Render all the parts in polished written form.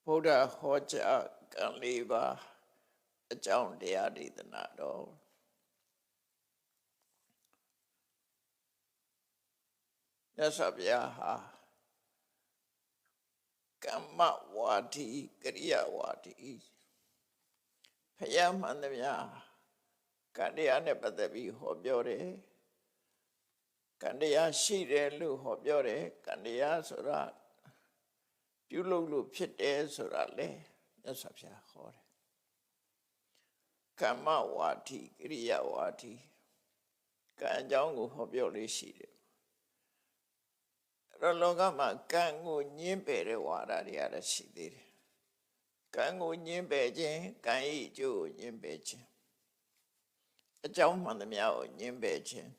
ဗုဒ္ဓဟောကြားကံ၄ပါးအကြောင်းတရားဒေသနာတော်မြတ်စွာဘုရားဟာကမ္မဝါဒီကရိယာဝါဒီဘုရားမှန်သမျှကံတရားနဲ့ပတ်သက်ပြီးဟောပြောတယ်ကံတရားရှိတယ်လို့ဟောပြောတယ်ကံတရားဆိုတာပြုလုပ်လို့ဖြစ်တယ်ဆိုတာလေမြတ်စွာဘုရားဟောတယ်ကမ္မဝါဒီကရိယာဝါဒီကံအကြောင်းကိုဟောပြောလေးရှိတယ်အဲ့တော့လောကမှာကံကိုညှင်းပယ်တဲ့ဝါဒတွေအားရှိသေးတယ်ကံကိုညှင်းပယ်ခြင်းကံ၏အကျိုးကိုညှင်းပယ်ခြင်းအကြောင်းမှန်သမျှကိုညှင်းပယ်ခြင်း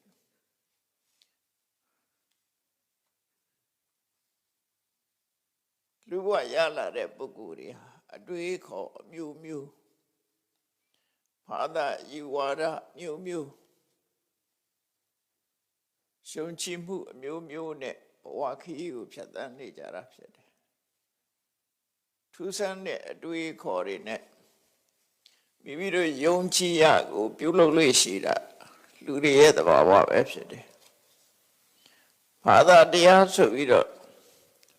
လူဘဝရလာတဲ့ပုဂ္ဂိုလ်တွေဟာအတွေးခေါ်အမျိုးမျိုးဘာသာယူဝါဒမျိုးမျိုးရှုံချမှုအမျိုးမျိုးနဲ့ဘဝခရီးကိုဖြတ်သန်းနေကြတာဖြစ်တယ်ထူးဆန်းတဲ့အတွေးခေါ်တွေနဲ့မိမိတို့ယုံကြည်ရကိုပြုလုပ်လို့ရှိတာလူတွေရဲ့သဘာဝပဲဖြစ်တယ်ဘာသာတရားဆိုပြီးတော့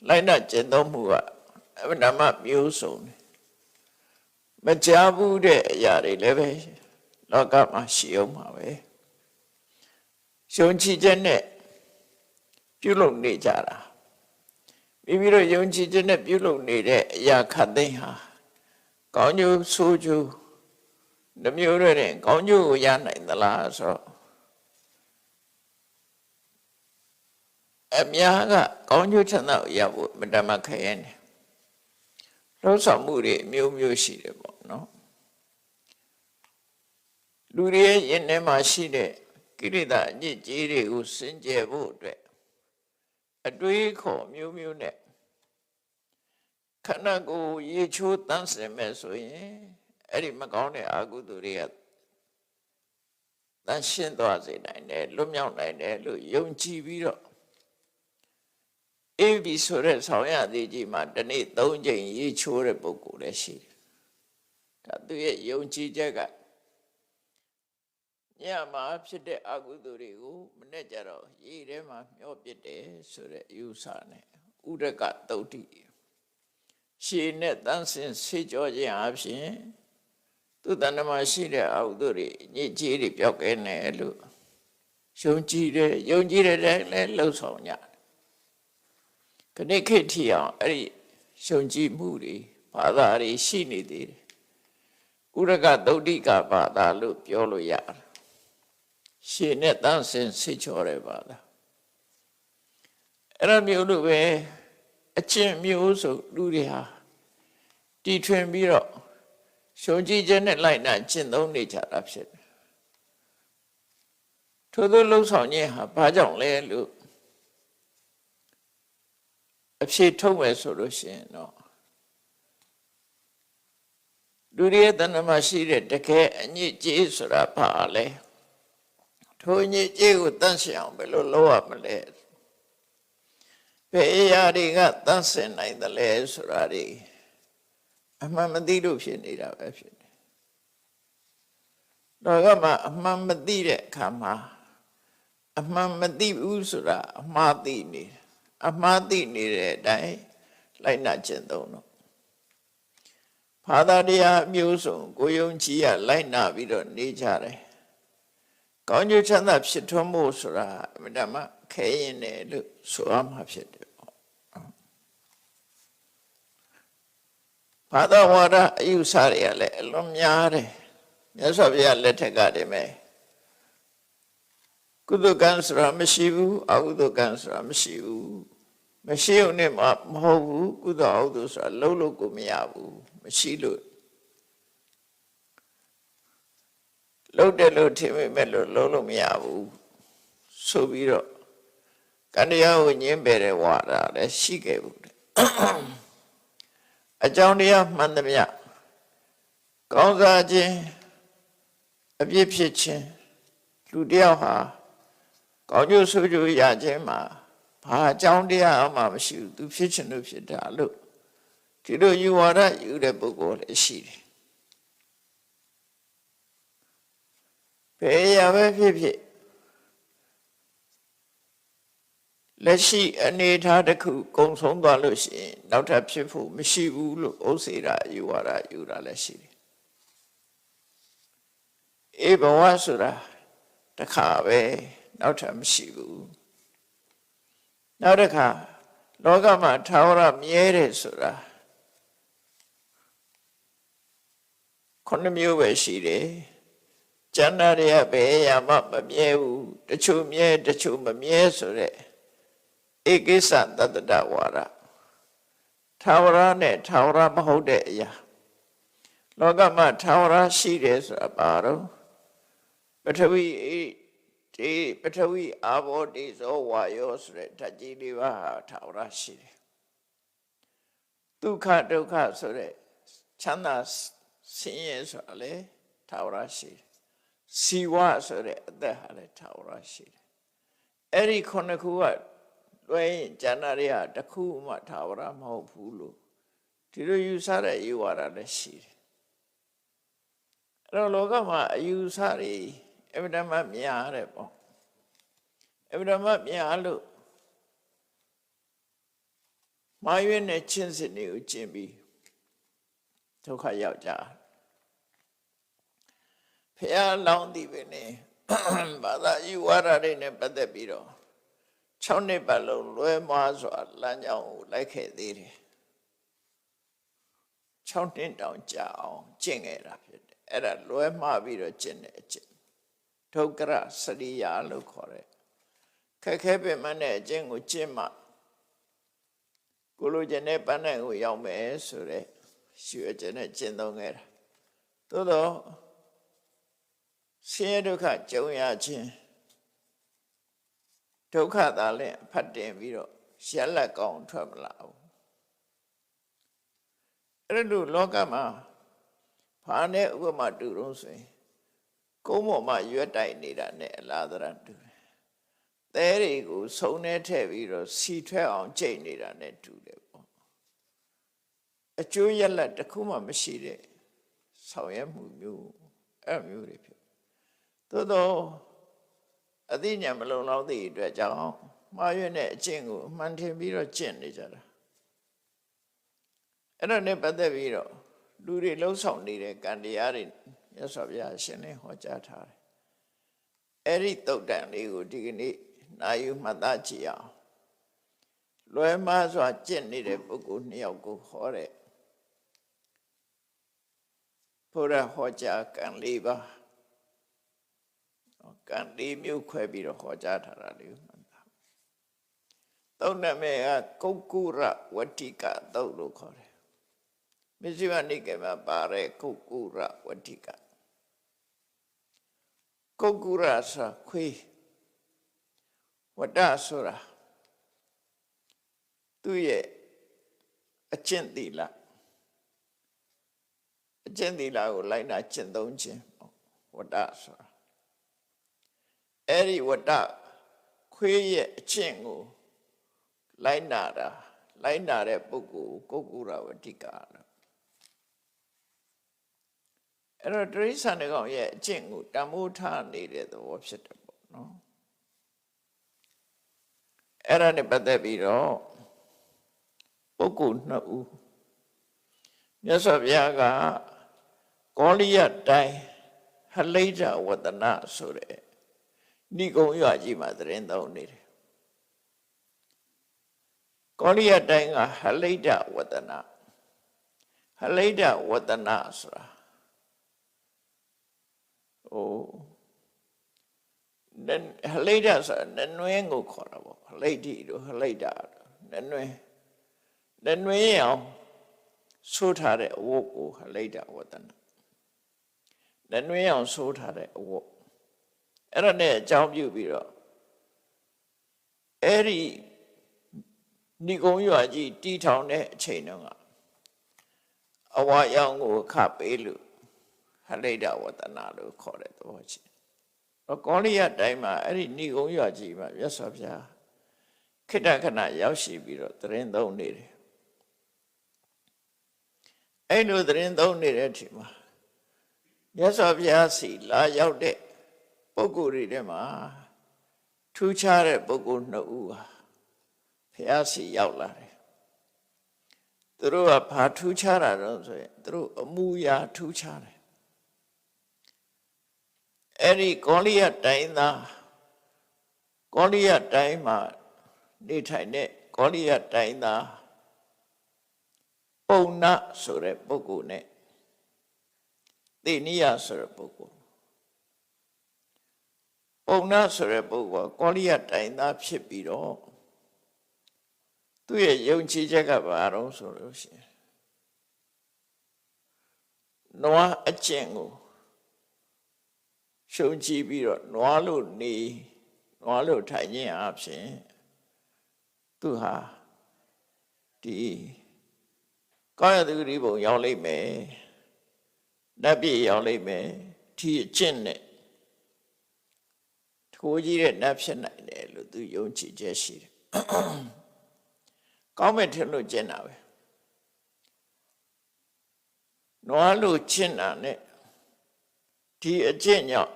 လိုက်နာကျင့်သုံးမှုကအမှန်မှမျိုးစုံတယ်မကြားဘူးတဲ့အရာတွေလည်းပဲလောကမှာရှိအောင်ပါပဲယုံကြည်ခြင်းနဲ့ပြုလုပ်နေကြတာမိမိတို့ယုံကြည်ခြင်းနဲ့ပြုလုပ်နေတဲ့အရာခတ်သိမ်းဟာကောင်းကျိုးဆိုးကျိုးနှမျိုးတွေနဲ့ကောင်းကျိုးကိုရနိုင်သလားဆိုတော့အများကကောင်းကျိုးချမ်းသာကိုရဖို့မတမခရဲနေလှုပ်ဆောင်မှုတွေအမျိုးမျိုးရှိတယ်ပေါ့နော်လူတွေရဲ့ယင်ထဲမှာရှိတဲ့ကိရိတာအညစ်အကြေးတွေကိုစင်ကြယ်ဖို့အတွက်အတွေးခေါ်မျိုးမျိုးနဲ့ခန္ဓာကိုယ်ရေချိုးတန်းစင်မဲ့ဆိုရင်အဲ့ဒီမကောင်းတဲ့အကုသိုလ်တွေကတန်းရှင်းသွားစေနိုင်တယ်လွတ်မြောက်နိုင်တယ်လို့ယုံကြည်ပြီးတော့အေးပြီဆိုတဲ့ဆောင်ရသည်ကြီးမှာဒီနေ့၃ချိန်ရေချိုးတဲ့ပုဂ္ဂိုလ်လည်းရှိတယ်ဒါသူရဲ့ယုံကြည်ချက်ကညမှာဖြစ်တဲ့အကုသိုလ်တွေကိုမနေ့ကျတော့ရေထဲမှာမျောပစ်တယ်ဆိုတဲ့အယူဆနဲ့ဥဒကသုတ်တိရှည်နဲ့တန်းစင်ဆေးကြောခြင်းအပြင်သူတဏ္ဍမှာရှိတဲ့အကုသိုလ်တွေညစ်ကြေးတွေပျောက်ကင်းတယ်လို့ယုံကြည်တယ်လည်းလှုပ်ဆောင်ကြခဏခေတ်ထီအောင်အဲ့ဒီယုံကြည်မှုတွေဘာသာတွေရှိနေသေးတယ်ဥရကသုတ်တိကဘာသာလို့ပြောလို့ရတယ်ရှည်နဲ့တန်းစင်ဆေးကြောတယ်ဘာသာအဲ့လိုမျိုးလို့ပဲအချင်းမျိုးဆိုလူတွေဟာတီထွင်ပြီးတော့ရှုံကြည်ခြင်းနဲ့လိုက်နာကျင့်သုံးနေကြတာဖြစ်တယ်ထို့သောလှုပ်ဆောင်ခြင်းဟာဘာကြောင့်လဲလို့အဖြေထုတ်မယ်ဆိုလို့ရှိရင်တော့လူတွေရဲ့တဏ္ဍမှာရှိတဲ့တကယ်အညစ်အကြေးဆိုတာဘာလဲထိုအညစ်အကြေးကိုတန့်ရှင်းအောင်ဘယ်လိုလုပ်ရမလဲဘယ်အရာတွေကတန့်ရှင်းနိုင်တယ်လဲဆိုတာတွေအမှန်မသိလို့ဖြစ်နေတာပဲဖြစ်တယ်တော့ကမှအမှန်မသိတဲ့အခါမှာအမှန်မသိဘူးဆိုတာအမှားသိနေတယ်အမှားသိနေတဲ့အတိုင်းလိုက်နာကျင့်သုံးတော့ဘာသာတရားမျိုးစုံကိုယုံကြည်ရလိုက်နာပြီးတော့နေကြတယ်ကောင်းကျိုးချမ်းသာဖြစ်ထွန်းဖို့ဆိုတာအမှန်တမ်းခဲရင်တယ်လို့ဆိုရမှာဖြစ်တယ်ပေါ့ဘာသာဝါဒအယူဆတွေကလည်းအလွန်များတယ်မြတ်စွာဘုရားလက်ထက်ကတည်းကကုသကံဆိုတာမရှိဘူးအကုသကံဆိုတာမရှိဘူးမရှိုံနဲ့မဟုတ်ဘူးကုသအကုသဆိုတာလုံးလုံးကိုမရဘူးမရှိလို့လုံးတယ်လို့ထင်ပေမဲ့လို့လုံးလုံးမရဘူးဆိုပြီးတော့ကံတရားကိုညှင်းပယ်တဲ့ဝါဒလည်းရှိခဲ့ဘူးအကြောင်းတရားမှန်သမျှကောင်းစားခြင်းအပြစ်ဖြစ်ခြင်းလူတယောက်ဟာကောင်းကျိုးဆိုးကျိုးရခြင်းမှာဘာအကြောင်းတရားမှမရှိဘူးသူဖြစ်ခြင်းလို့ဖြစ်တာလို့ ဒီလိုယူဝါဒယူတဲ့ပုဂ္ဂိုလ်လည်းရှိတယ်ဘယ်ရပဲဖြစ်ဖြစ်လက်ရှိအနေအထားတစ်ခုကုံဆုံးသွားလို့ရှိရင်နောက်ထပ်ဖြစ်ဖို့မရှိဘူးလို့ဥစ္စေတာယူဝါဒယူတာလည်းရှိတယ်အေးဘဝဆိုတာတစ်ခါပဲနောက်ထပ်မရှိဘူးနောက်တစ်ခါလောကမှာထာဝရမြဲတယ်ဆိုတာခုနှစ်မျိုးပဲရှိတယ်ကျန်တာတွေကဘယ်ရမှမမြဲဘူးတချို့မြဲတချို့မမြဲဆိုတဲ့ဧကိစ္စတတ္တဝါဒထာဝရနဲ့ထာဝရမဟုတ်တဲ့အရာလောကမှာထာဝရရှိတယ်ဆိုတာဘာတော့ပထဝီဒီပထဝီအာဘောတိဇောဝါယောဆိုတဲ့ဓာတ်ကြီးလေးပါထာဝရရှိတယ်ဒုက္ခဒုက္ခဆိုတဲ့ချမ်းသာဆင်းရဲဆိုတာလေထာဝရရှိတယ်စီဝဆိုတဲ့အသက်ဟာလည်းထာဝရရှိတယ်အဲ့ဒီခုနှစ်ခုကလွှဲရင်ဉာဏ်တွေကတစ်ခုမှထာဝရမဟုတ်ဘူးလို့ဒီလိုယူဆတဲ့ယူဝါဒလည်းရှိတယ်အဲ့တော့လောကမှာအယူဆတွေအမြဲတမ်းများတယ်ပေါ့အမြဲတမ်းများလို့မာရွေးနဲ့ချင်းစစ်တွေကိုကျင့်ပြီးဒုက္ခရောက်ကြဖះလောင်းသည်ပဲနဲ့ဘာသာယူဝါဒတွေနဲ့ပတ်သက်ပြီးတော့6နှစ်ပတ်လုံးလွဲမှားစွာလမ်းကြောင်းကိုလိုက်ခဲ့သေးတယ်6နှစ်တောင်ကြာအောင်ကျင့်ခဲ့တာဖြစ်တယ်အဲ့ဒါလွဲမှားပြီးတော့ကျင့်တဲ့အကျင့်ဒုက္ခရစရိယာလို့ခေါ်တယ်ခက်ခဲပင်မနဲ့အကျင့်ကိုကျင့်မှကိုလိုချင်တဲ့ပန်းနိုင်ကိုရောက်မယ်ဆိုတဲ့ရှုအကျင့်နဲ့ကျင့်သုံးခဲ့တာသို့တော့ဆင်းရဲဒုက္ခကြုံရခြင်းဒုက္ခသာလည်းဖတ်တင်ပြီးတော့ရက်လက်ကောင်းထွက်မလာဘူးအဲ့လိုလောကမှာဘာနဲ့ဥပမာတူတော့ဆိုရင်ကုန်းပေါ်မှာရွက်တိုက်နေတာနဲ့အလားတရတူတယ်သဲတွေကိုစုံနေထည့်ပြီးတော့စီထွက်အောင်ကြိတ်နေတာနဲ့တူတယ်ပေါ့အကျိုးရက်လက်တစ်ခုမှမရှိတဲ့ဆောင်ရွက်မှုမျိုးအဲ့မျိုးတွေဖြစ်သို့တော့အသိဉာဏ်မလုံလောက်သည့်အတွက်ကြောင့်မှားရွက်တဲ့အကျင့်ကိုအမှန်ထင်ပြီးတော့ကျင့်နေကြတာအဲ့ဒါနဲ့ပတ်သက်ပြီးတော့လူတွေလှုပ်ဆောင်နေတဲ့ကံတရားတွေမြတ်စွာဘုရားရှင်လည်းဟောကြားထားတယ်အဲ့ဒီတုတ်တန်လေးကိုဒီကနေ့နာယူမှတ်သားကြည့်အောင်လွယ်မှားစွာကျင့်နေတဲ့ပုဂ္ဂိုလ်2ယောက်ကိုဟောတဲ့ဘုရားဟောကြားကံ4ပါးကံ4မျိုးခွဲပြီးတော့ဟောကြားထားတာလေးမှတ်သားတုတ်နာမည်ကကုက္ကုရဝတ္တိကတုတ်လို့ခေါ်တယ်မဇ္ဈိမနိကေမှာပါတဲ့ကုက္ကုရဝတ္တိကကုက္ကုရဆိုခွေးဝတ္တဆိုတာသူ့ရဲ့အကျင့်သီလအကျင့်သီလကိုလိုက်နာကျင့်သုံးခြင်းဝတ္တဆိုတာအဲ့ဒီဝတ္တခွေးရဲ့အကျင့်ကိုလိုက်နာတဲ့ပုဂ္ဂိုလ်ကုက္ကုရဝတ္တိကလို့အဲ့တော့တိရစ္ဆာန်တွေကောင်ရဲ့အကျင့်ကိုတန်ဖိုးထားနေတဲ့သဘောဖြစ်တယ်ပေါ့နော်အဲ့ဒါနဲ့ပတ်သက်ပြီးတော့ပုဂ္ဂိုလ်2ဦးမြတ်စွာဘုရားကကောလိယတိုင်းဟလိဒ္ဓဝတ္တနဆိုတဲ့ဏိဂုံးရွာကြီးမှာသတင်းသုံးနေတယ်ကောလိယတိုင်းကဟလိဒ္ဓဝတ္တနဟလိဒ္ဓဝတ္တနဆိုတာဟလိဒ္ဓဆိုတာနွင်းကိုခေါ်တာပေါ့ဟလိဒ္ဓိတို့ဟလိဒ္ဓနွင်းအောင်ဆိုးထားတဲ့အဝတ်ကိုဟလိဒ္ဓဝတ္တနနွင်းအောင်ဆိုးထားတဲ့အဝတ်အဲ့ဒါနဲ့အကြောင်းပြုပြီးတော့အဲ့ဒီဏိဂုံးရွာကြီးတီထောင်တဲ့အချိန်တုန်းကအဝါရောင်ကိုခပေးလို့ဟလိဒ္ဓဝတ္တနလို့ခေါ်တဲ့သဘောရှိကောလိယတိုင်းမှာအဲ့ဒီဏိဂုံးရွာကြီးမှာမြတ်စွာဘုရားခိတ္တခဏရောက်ရှိပြီးတော့သတင်းသုံးနေတယ် အဲ့လိုသတင်းသုံးနေတဲ့အချိန်မှာမြတ်စွာဘုရားစီလာရောက်တဲ့ပုဂ္ဂိုလ်တွေထဲမှာထူးခြားတဲ့ပုဂ္ဂိုလ်နှစ်ဦးဟာဘုရားစီရောက်လာတယ်သူတို့ကဘာထူးခြားတာတော့ဆိုရင်သူတို့အမူအရာထူးခြားတယ်အဲ့ဒီကောလိယတိုင်းသားကောလိယတိုင်းမှာနေထိုင်တဲ့ကောလိယတိုင်းသားပုံနာဆိုတဲ့ပုဂ္ဂိုလ်နဲ့သေနိယဆိုတဲ့ပုဂ္ဂိုလ်ပုံနာဆိုတဲ့ပုဂ္ဂိုလ်ကောလိယတိုင်းသားဖြစ်ပြီးတော့သူ့ရဲ့ယုံကြည်ချက်ကဘာတော့ဆိုလို့ရှိရင်နွားအကျင့်ကိုရှုံကြည့်ပြီးတော့နွားလို့နေနွားလို့ထိုင်ခြင်းအပြင်သူဟာဒီကောင်းရသူဂရိဘုံရောက်လိမ့်မယ်နတ်ပြည်ရောက်လိမ့်မယ်ဒီအကျင့်နဲ့ထိုးကြီးတဲ့နတ်ဖြစ်နိုင်တယ်လို့သူယုံကြည်ချက်ရှိတယ်ကောင်းမဲ့ထင်လို့ကျင့်တာပဲနွားလို့ကျင့်တာနဲ့ဒီအကျင့်ကြောင့်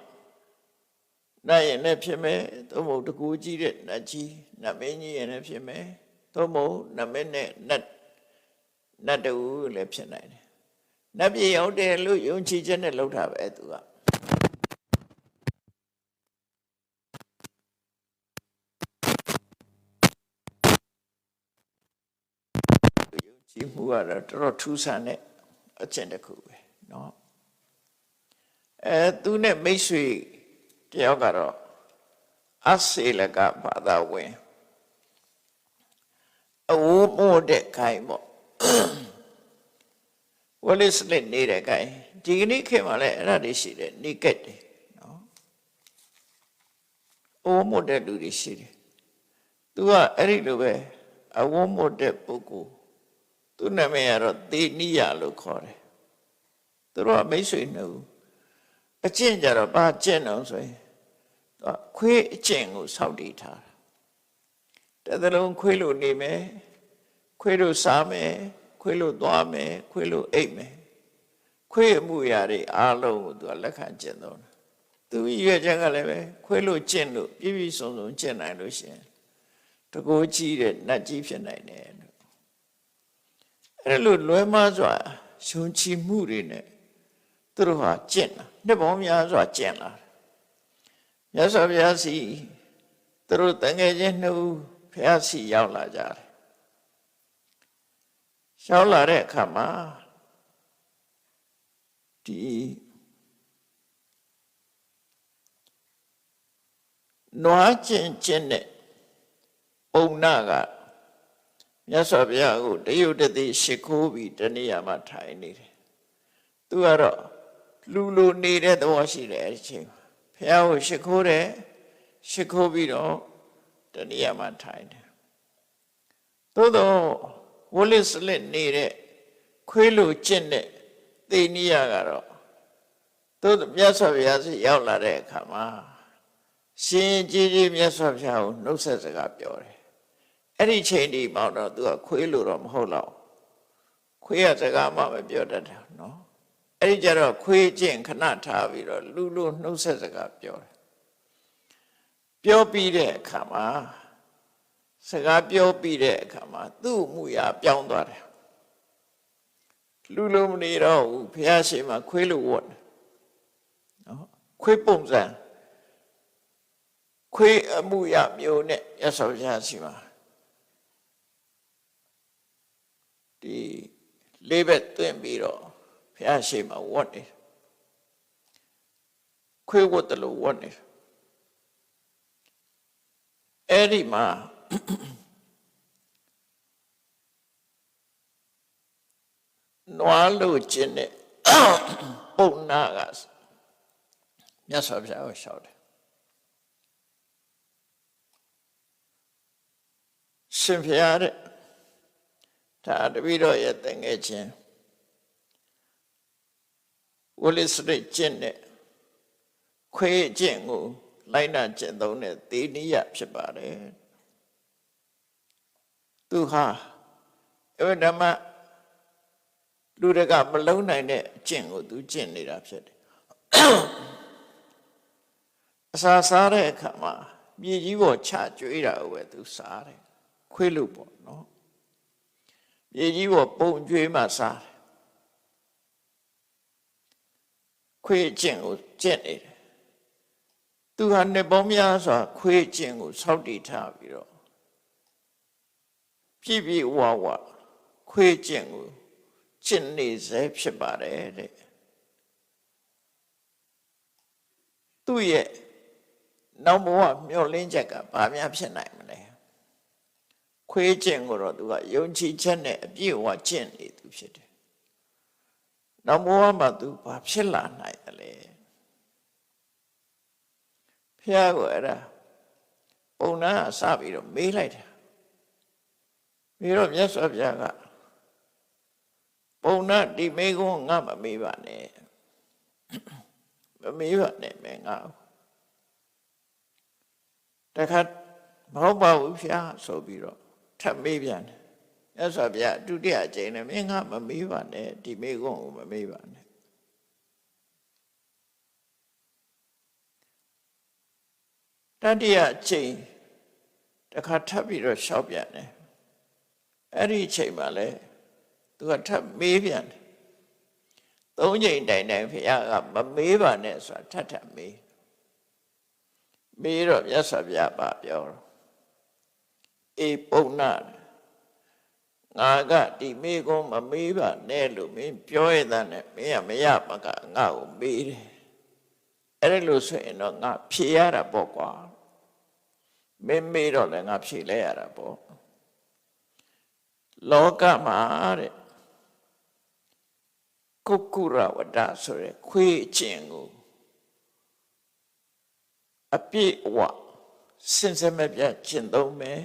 နိုင်ရင်လည်းဖြစ်မယ်သို့မဟုတ်တကူကြီးတဲ့နတ်ကြီးနတ်မင်းကြီးရင်လည်းဖြစ်မယ်သို့မဟုတ်နတ်မင်းနဲ့နတ်တူလည်းဖြစ်နိုင်တယ်နတ်ပြည်ရောက်တယ်လို့ယုံကြည်ချက်နဲ့လုပ်တာပဲသူကယုံကြည်မှုကတော့တော်တော်ထူးဆန်းတဲ့အကျင့်တစ်ခုပဲเนาะသူနဲ့မိတ်ဆွေတယောက်ကတော့အစေလကဘာသာဝင်အဝမို့တဲ့ခိုင်ပေါ့ဝလိစလစ်နေတဲ့ခိုင်ဒီကနေ့ခေတ်မှာလည်းအဲ့ဒါတွေရှိတယ်နေကက်တယ်နော်အဝမို့တဲ့လူတွေရှိတယ်သူကအဲ့ဒီလိုပဲအဝမို့တဲ့ပုဂ္ဂိုလ်သူနာမည်ကတော့သေနိယလို့ခေါ်တယ်သူတို့ကမိတ်ဆွေနှစ်ဦးအကျင့်ကြတော့ဘာကျင့်အောင်ဆိုရင်ခွေးအကျင့်ကိုစောင့်တည်ထားတာတသလုံးခွေးလို့နေမယ်ခွေးလို့စားမယ်ခွေးလို့သွားမယ်ခွေးလို့အိပ်မယ်ခွေးအမှုရာတွေအားလုံးကိုသူကလက်ခံကျင့်တော့တယ်သူရွေးချက်ကလည်းပဲခွေးလို့ကျင့်လို့ပြည့်ပြည့်စုံစုံကျင့်နိုင်လို့ရှိရင်တကိုးကြီးတဲ့နတ်ကြီးဖြစ်နိုင်တယ်လို့အဲ့လိုလွဲမှားစွာယုံကြည်မှုတွေနဲ့သူတို့ဟာကျင့်တာနှစ်ပေါင်းများစွာကျင့်လာတယ်မြတ်စွာဘုရားစီသူတို့တန်ငယ်ချင်းနှစ်ဦးဘုရားစီရောက်လာကြတယ်ရောက်လာတဲ့အခါမှာဒီနွားကျင့်တဲ့ပုံနာကမြတ်စွာဘုရားကိုတရုတ်တသိရှိခိုးပြီးတဏှာမှာထိုင်နေတယ်သူကတော့လူလိုနေတဲ့သဘောရှိတယ်အဲ့ဒီချိန်ဘုရားကိုရှိခိုးတယ်ရှိခိုးပြီးတော့တဏှာမှာထိုင်တယ်သို့တော့ဝလိစလစ်နေတဲ့ခွေးလိုကျင့်တဲ့သေနိယကတော့သို့မြတ်စွာဘုရားစီရောက်လာတဲ့အခါမှာရှင်ကြီးကြီးမြတ်စွာဘုရားကိုနှုတ်ဆက်စကားပြောတယ်အဲ့ဒီချိန်ဒီမှတော့သူကခွေးလိုတော့မဟုတ်တော့ခွေးကစကားမှမပြောတတ်တာနော်အဲ့ဒီကျတော့ခွေးကျင့်ခဏထားပြီးတော့လူလိုနှုတ်ဆက်စကားပြောတယ်ပြောပြီးတဲ့အခါမှာစကားပြောပြီးတဲ့အခါမှာသူ့အမှုရာပြောင်းသွားတယ်လူလိုမနေတော့ဘူးဘုရားရှိခိုးခွေးလိုဝတ်နော်ခွေးပုံစံခွေးအမှုရာမျိုးနဲ့ရသော်ဘုရားရှိခိုးဒီလေးဘက်တွင်ပြီးတော့ဘုရားရှိခိုးဝတ်နေခွေးဝတ်တယ်လို့ဝတ်နေအဲ့ဒီမှာနွားလို့ကျင့်တဲ့ပုံနာကမြတ်စွာဘုရားကိုလျှောက်တယ်ရှင်ဘုရားတဲ့ဒါတပည့်တော်ရဲ့တန်ငယ်ချင်းဝလိစရိတ်ကျင့်တဲ့ခွေးကျင့်ကိုလိုက်နာကျင့်သုံးတဲ့သေနိယဖြစ်ပါတယ်သူဟာအဝဓမ္မ လူတကမလုံးနိုင်တဲ့အကျင့်ကိုသူကျင့်နေတာဖြစ်တယ်အစာစားတဲ့အခါမှာမြေကြီးပေါ်ချကျွေးတာကိုပဲသူစားတယ်ခွေးလို့ပေါ့နော်မြေကြီးပေါ်ပုံကျွေးမှစားတယ်ခွေးကျင့်ကိုကျင့်နေတယ်သူဟာနှစ်ပေါင်းများစွာခွေးကျင့်ကိုစောင့်တည်ထားပြီးတော့ပြည့်ပြည့်ဝဝခွေးကျင့်ကိုကျင့်နေစေဖြစ်ပါတယ်တဲ့သူ့ရဲ့နောက်ဘဝမျှော်လင့်ချက်ကဘာများဖြစ်နိုင်မလဲခွေးကျင့်ကိုတော့သူကယုံကြည်ချက်နဲ့အပြည့်အဝကျင့်နေသူဖြစ်တယ်နောက်ဘဝမှာသူဘာဖြစ်လာနိုင်တယ်လဲဖះကိုအဲ့ဒါပုံနာစပြီးတော့မေးလိုက်တာပြီးတော့မြတ်စွာဘုရားကပုံနာဒီမေးခွန်းငါမမေးပါနဲ့မမေးပါနဲ့မင်းငါတခါမဟုတ်ပါဘူးဖះဆိုပြီးတော့ထပ်မေးပြန်တယ်မြတ်စွာဘုရားဒုတိယအကြိမ်နဲ့မင်းငါမမေးပါနဲ့ဒီမေးခွန်းကိုမမေးပါနဲ့တတိယအကြိမ်တခါထပ်ပြီးတော့လျှောက်ပြန်တယ်အဲ့ဒီအချိန်မှာလဲသူကထပ်မေးပြန်တယ်သုံးချိန်တိုင်တိုင်ဖះကမမေးပါနဲ့ဆိုတာထပ်မေးတော့မြတ်စွာဘုရားပြောတော့အေးပုံနာငါကဒီမေးခွန်းမမေးပါနဲ့လို့မင်းပြောရတဲ့နဲ့မင်းကမရပါကငါ့ကိုမေးတယ်အဲ့ဒါလို့ဆိုရင်တော့ငါဖြေရတာပေါ့ကွာမင်းမေးတော့လည်းငါဖြေလဲရတာပေါ့လောကမှာတဲ့ကုက္ကုရဝတ္တဆိုရယ်ခွေးကျင်ကိုအပြည့်အဝစင်စမပြတ်ကျင့်သုံးမယ်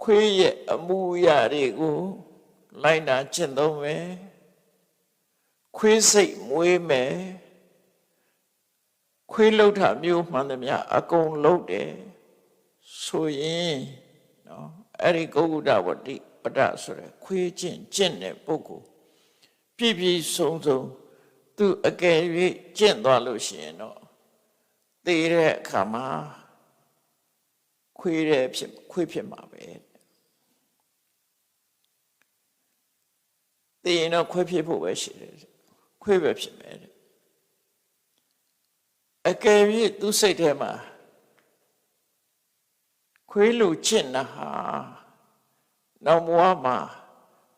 ခွေးရဲ့အမှုရာတွေကိုလိုက်နာကျင့်သုံးမယ်ခွေးစိတ်မွေးမယ်ခွေးလှုပ်တာမျိုးမှန်သမျှအကုန်လှုပ်တယ်ဆိုရင်နော်အဲ့ဒီကုက္ကုတဝတ္တိပဒဆိုရယ်ခွေးကျင့်တဲ့ပုဂ္ဂိုလ်ပြည့်ပြည့်စုံစုံသူအကယ်၍ကျင့်သွားလို့ရှိရင်တော့သေတဲ့အခါမှာခွေးဖြစ်မှာပဲသေရင်တော့ခွေးဖြစ်ဖို့ပဲရှိတယ်ခွေးပဲဖြစ်မယ်အကယ်၍သူစိတ်ထဲမှာခွေးလူကျင့်တာဟာနောက်ဘဝမှာ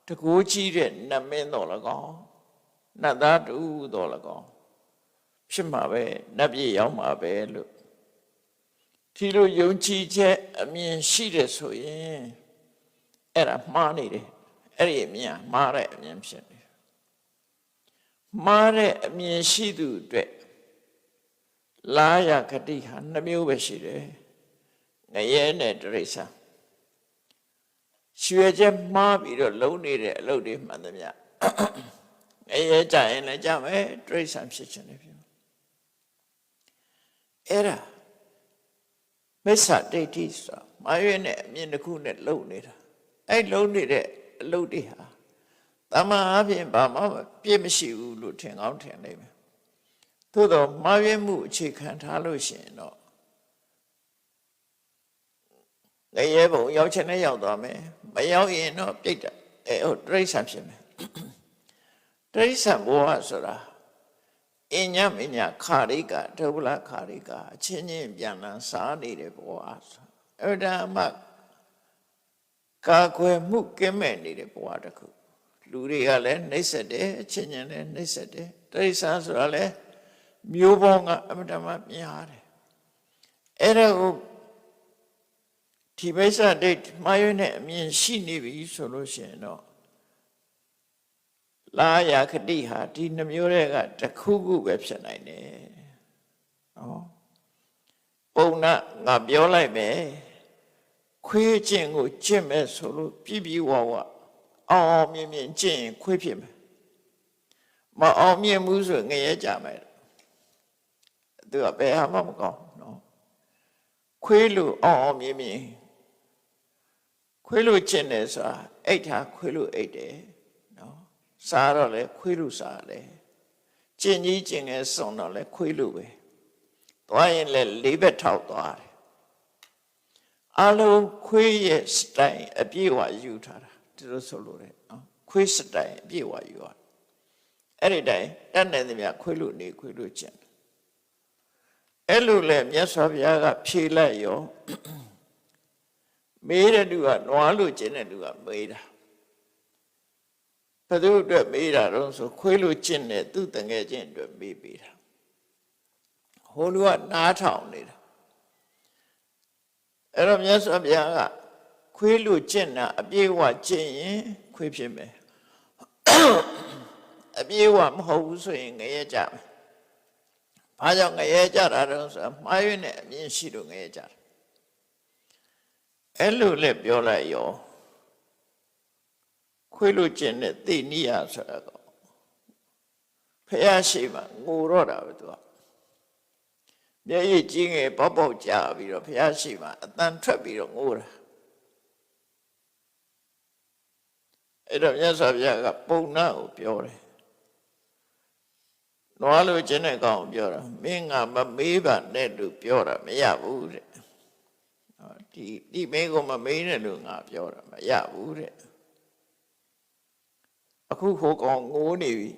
တကိုးကြီးတဲ့နတ်မင်းတော်၎င်းနတ်သားတူတော်၎င်းဖြစ်မှာပဲနတ်ပြည်ရောက်မှာပဲလို့ဒီလိုယုံကြည်ချက်အမြင်ရှိတယ်ဆိုရင်အဲ့ဒါမှားနေတယ်အဲ့ဒီအမြင်မှားတဲ့အမြင်ဖြစ်တယ်မှားတဲ့အမြင်ရှိသူအတွက်လာယဂတိဟာနှမျိုးပဲရှိတယ်ငရဲနဲ့တိရစ္ဆာန်ရွှေချက်မှားပြီးတော့လုံးနေတဲ့အလုပ်တွေမှန်သမျှငရဲကြရင်လည်းကြမယ်တိရစ္ဆာန်ဖြစ်ခြင်းလည်းဖြစ်မယ်အဲ့ဒါမိစ္ဆာဒိဋ္ဌိဆိုတာမာရွေးနဲ့အမြင်တစ်ခုနဲ့လုံးနေတာအဲ့လုံးနေတဲ့အလုပ်တွေဟာတမန်အပြင်ဘာမှပြည့်မရှိဘူးလို့ထင်ကောင်းထင်နေမယ်သို့တော့မာရွေးမှုအခြေခံထားလို့ရှိရင်တော့ငရဲဘုံရောက်ချင်နဲ့ရောက်သွားမယ်မရောက်ရင်တော့ပြိတ္တဟုတ်တိရစ္ဆာန်ဖြစ်မယ်တိရစ္ဆာန်ဘဝဆိုတာအညမညခါရိကဒုဗ္ဗလခါရိကအချင်းချင်းပြန်လန်းစားနေတဲ့ဘဝဆိုအဲ့ဒါမှကာကွယ်မှုကင်းမဲ့နေတဲ့ဘဝတစ်ခုလူတွေကလည်းနှိမ့်ဆက်တယ်အချင်းချင်းလည်းနှိမ့်ဆက်တယ်တိရစ္ဆာန်ဆိုတာလည်းမျိုးပေါင်းကအမတမများတယ်အဲ့ဒါကိုဒီမိစ္ဆာဒိဋ္ဌိမှားရွေးတဲ့အမြင်ရှိနေပြီဆိုလို့ရှိရင်တော့လာယခတိဟာဒီနှမျိုးတွေကတစ်ခုခုပဲဖြစ်နိုင်တယ်နော်ပုံနာငါပြောလိုက်မယ်ခွေးကျင့်ကိုကျင့်မယ်ဆိုလို့ပြပြဝဝအောင်မြင်မြင်ကျင့်ရင်ခွေးဖြစ်မယ်မအောင်မြင်ဘူးဆိုငရဲကြမယ်သူကဘယ်ဟာမှမကောင်းနော်ခွေးလို့အောင်မြင်မြင် ခွေးလို့ကျင့်တယ်ဆိုတာအိတ်ထားခွေးလို့အိတ်တယ်နော်စားတော့လေခွေးလို့စားတယ်ကျင့်ကြီးကျင့်ငယ်စုံတော့လေခွေးလို့ပဲသွားရင်လေလေးဘက်ထောက်သွားတယ်အလုံးခွေးရဲ့စတိုင်အပြည့်ဝယူထားတာဒီလိုဆိုလို့ရတယ်နော်ခွေးစတိုင်အပြည့်ဝယူရအဲ့ဒီတိုင်တတ်နိုင်သမျှခွေးလို့နေခွေးလို့ကျင့်အဲ့လိုလေမြတ်စွာဘုရားကဖြေလိုက်ရောမေးတဲ့သူကနွားလို့ကျင့်တဲ့သူကမေးတာဘယ်သူအတွက်မေးတာတော့ဆိုခွေးလို့ကျင့်တဲ့သူတငယ်ချင်းအတွက်မေးပေးတာဟိုလူကနားထောင်နေတာအဲ့တော့မြတ်စွာဘုရားကခွေးလို့ကျင့်တာအပြည့်အဝကျင့်ရင်ခွေးဖြစ်မယ်အပြည့်အဝမဟုတ်ဘူးဆိုရင်ငရဲကြမယ်ဘာကြောင့်ငရဲကြတာတော့ဆိုမှားရွံ့တဲ့အမြင်ရှိလို့ငရဲကြတာအဲ့လိုလည်းပြောလိုက်ရောခွေးလို့ကျင့်တဲ့သိနိယဆိုတာကဖះရှိမှငိုတော့တာပဲသူကမျက်ရည်ကြီးငယ်ပေါက်ပေါက်ကြာပြီးတော့ဖះရှိမှအတန်ထွက်ပြီးတော့ငိုတာအဲ့တော့မြတ်စွာဘုရားကပုံနာကိုပြောတယ်နွားလို့ကျင့်တဲ့ကောင်ကိုပြောတာမင်းကမမေးပါနဲ့လို့ပြောတာမရဘူးတဲ့ဒီမင်းကိုမမေးနဲ့လို့ငါပြောတာမရဘူးတဲ့အခုဟိုကောင်ငိုးနေပြီ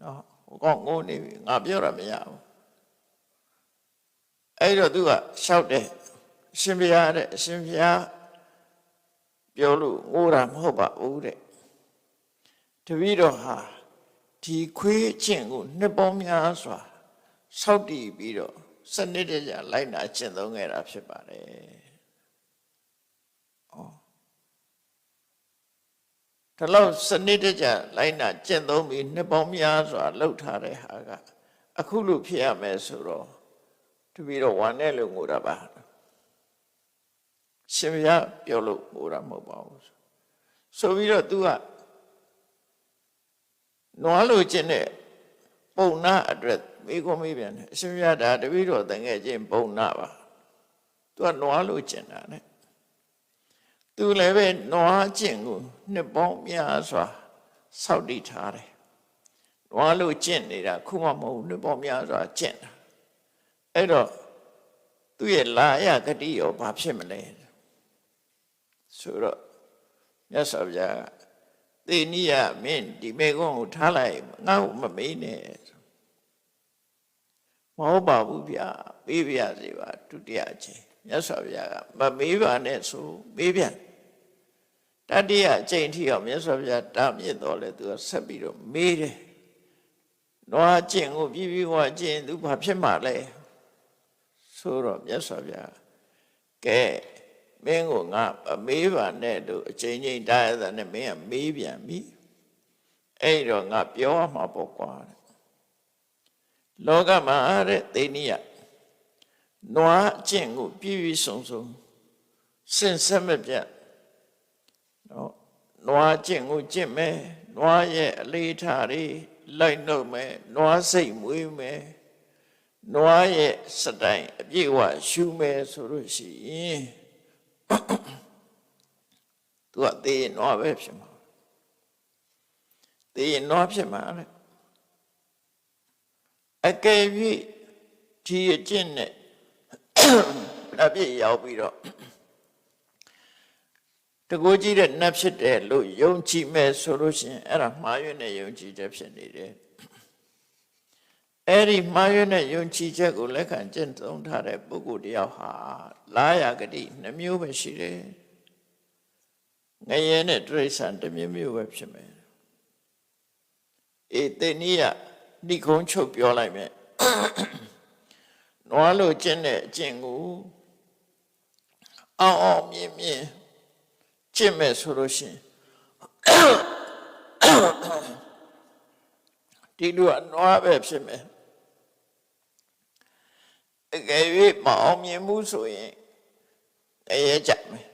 နော်ဟိုကောင်ငိုးနေပြီငါပြောတာမရဘူးအဲ့တော့သူကရှောက်တယ်အရှင်ဘုရားတဲ့အရှင်ဘုရားပြောလို့ငိုတာမဟုတ်ပါဘူးတဲ့တပည့်တော်ဟာဒီခွေးအကျင့်ကိုနှစ်ပေါင်းများစွာစောင့်တည်ပြီးတော့စနစ်တကျလိုက်နာကျင့်သုံးခဲ့တာဖြစ်ပါတယ်ဒါလို့စနစ်တကျလိုက်နာကျင့်သုံးပြီးနှစ်ပေါင်းများစွာလှုပ်ထားတဲ့ဟာကအခုလို့ဖြစ်ရမယ်ဆိုတော့တပည့်တော်ဝမ်းနဲ့လို့ငိုတာပါရှင်ဘုရားပြောလို့ငိုတာမဟုတ်ပါဘူးဆိုပြီးတော့ तू ကနွားလို့ကျင့်တဲ့ပုံနာအတွက်မိကုံးမိပြန်တယ်အရှင်ဘုရားဒါတပည့်တော်တန်ခဲ့ခြင်းပုံနာပါ तू ကနွားလို့ကျင့်တာနဲ့သူလည်းပဲနွားကျင့်ကိုနှစ်ပေါင်းများစွာစောင့်တည်ထားတယ်နွားလို့ကျင့်နေတာခုမှမဟုတ်နှစ်ပေါင်းများစွာကျင့်တာအဲ့တော့သူ့ရဲ့လာရဂတိရောဘာဖြစ်မလဲဆိုတော့မြတ်စွာဘုရားသေနိယမင်းဒီမေကုန်းကိုထားလိုက်ငါ့ကိုမမေးနဲ့မဟုတ်ပါဘူးဗျာပေးပြစေပါဒုတိယအချိန်မြတ်စွာဘုရားကမမေးပါနဲ့ဆိုမေးပြန်တတိယအချိန်ထိအောင်မြတ်စွာဘုရားတားမြစ်တော်လဲသူကဆက်ပြီးတော့မေးတယ်နွားကျင့်ကိုပြပြဝကျင့်သူဘာဖြစ်မှလဲဆိုတော့မြတ်စွာဘုရားကဲမင်းကိုငါမေးပါနဲ့လို့အချိန်ချင်းတားရတဲ့နဲ့မင်းကမေးပြန်ပြီအဲ့တော့ငါပြောမှာပေါ့ကွာလောကမှာတဲ့သေနိယနွားကျင့်ကိုပြည့်ပြည့်စုံစုံစင်ဆက်မပြတ်နော်နွားကျင့်ကိုကျင့်မယ်နွားရဲ့အလေးထားတွေလိုက်နှုတ်မယ်နွားစိတ်မွေးမယ်နွားရဲ့စတိုင်အပြည့်ဝရှုမယ်ဆိုလို့ရှိရင်သူကသေရင်နွားပဲဖြစ်မှာသေရင်နွားဖြစ်မှာလေအကယ်၍ဒီအကျင့်နဲ့အပြည့်ရောက်ပြီးတော့တကူကြည့်တဲ့နတ်ဖြစ်တယ်လို့ယုံကြည်မဲ့ဆိုလို့ရှိရင်အဲ့ဒါမှားရွံ့တဲ့ယုံကြည်ချက်ဖြစ်နေတယ်အဲ့ဒီမှားရွံ့တဲ့ယုံကြည်ချက်ကိုလက်ခံကျင့်သုံးထားတဲ့ပုဂ္ဂိုလ်တယောက်ဟာလာရဂတိနှမျိုးပဲရှိတယ်ငရဲနဲ့တိရစ္ဆာန်တစ်မျိုးပဲဖြစ်မယ်သေနိယဏိကုံးချုပ်ပြောလိုက်မယ်နွားလို့ကျင့်တဲ့အကျင့်ကိုအောင်မြင်မြင်ကျင့်မဲ့ဆိုလို့ရှိရင်ဒီလိုအနွားပဲဖြစ်မယ်အကယ်၍မအောင်မြင်မှုဆိုရင်ရဲကြမယ်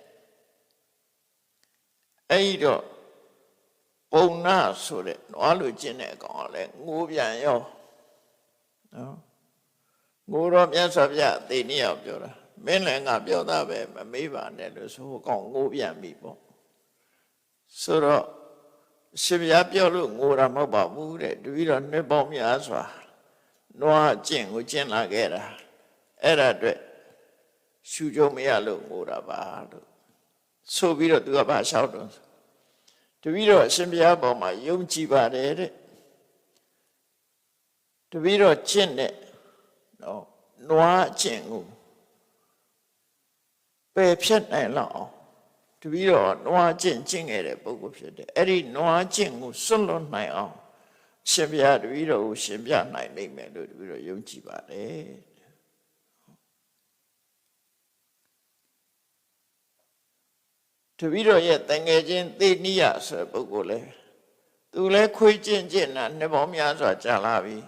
အဲ့တော့ပုံနာဆိုတဲ့နွားလို့ကျင့်တဲ့အကောင်ကလည်းငိုပြန်ရောနော်ငိုတော့မြတ်စွာဘုရားသေနိယပြောတာ မင်းလည်းငါပြောတာပဲမမေးပါနဲ့လို့ဆိုကောင်းငိုပြန်ပြီပေါ့ဆိုတော့ရှင်ဘုရားပြောလို့ငိုတာမဟုတ်ပါဘူးတဲ့တပည့်တော်နှစ်ပေါင်းများစွာနွားကျင့်ကိုကျင့်လာခဲ့တာအဲ့ဒါအတွက်ရှုကြုံမရလို့ငိုတာပါလို့ဆိုပြီးတော့သူကဘာလျှောက်တော့တပည့်တော်အရှင်ဘုရားပေါ်မှာယုံကြည်ပါတယ်တဲ့တပည့်တော်ကျင့်တဲ့နော်နွားကျင့်ကိုပယ်ဖြတ်နိုင်လောက်အောင်တပည့်တော်နွားကျင့်ခဲ့တဲ့ပုဂ္ဂိုလ်ဖြစ်တယ်အဲ့ဒီနွားကျင့်ကိုစွန့်လွတ်နိုင်အောင်ရှင်ဘုရားတပည့်တော်ကိုရှင်ပြနိုင်လိမ့်မယ်လို့တပည့်တော်ယုံကြည်ပါတယ်တပည့်တော်ရဲ့တန်ငယ်ချင်းသေနိယဆိုတဲ့ပုဂ္ဂိုလ်လဲသူလဲခွေးကျင့်တာနှစ်ပေါင်းများစွာကြာလာပြီ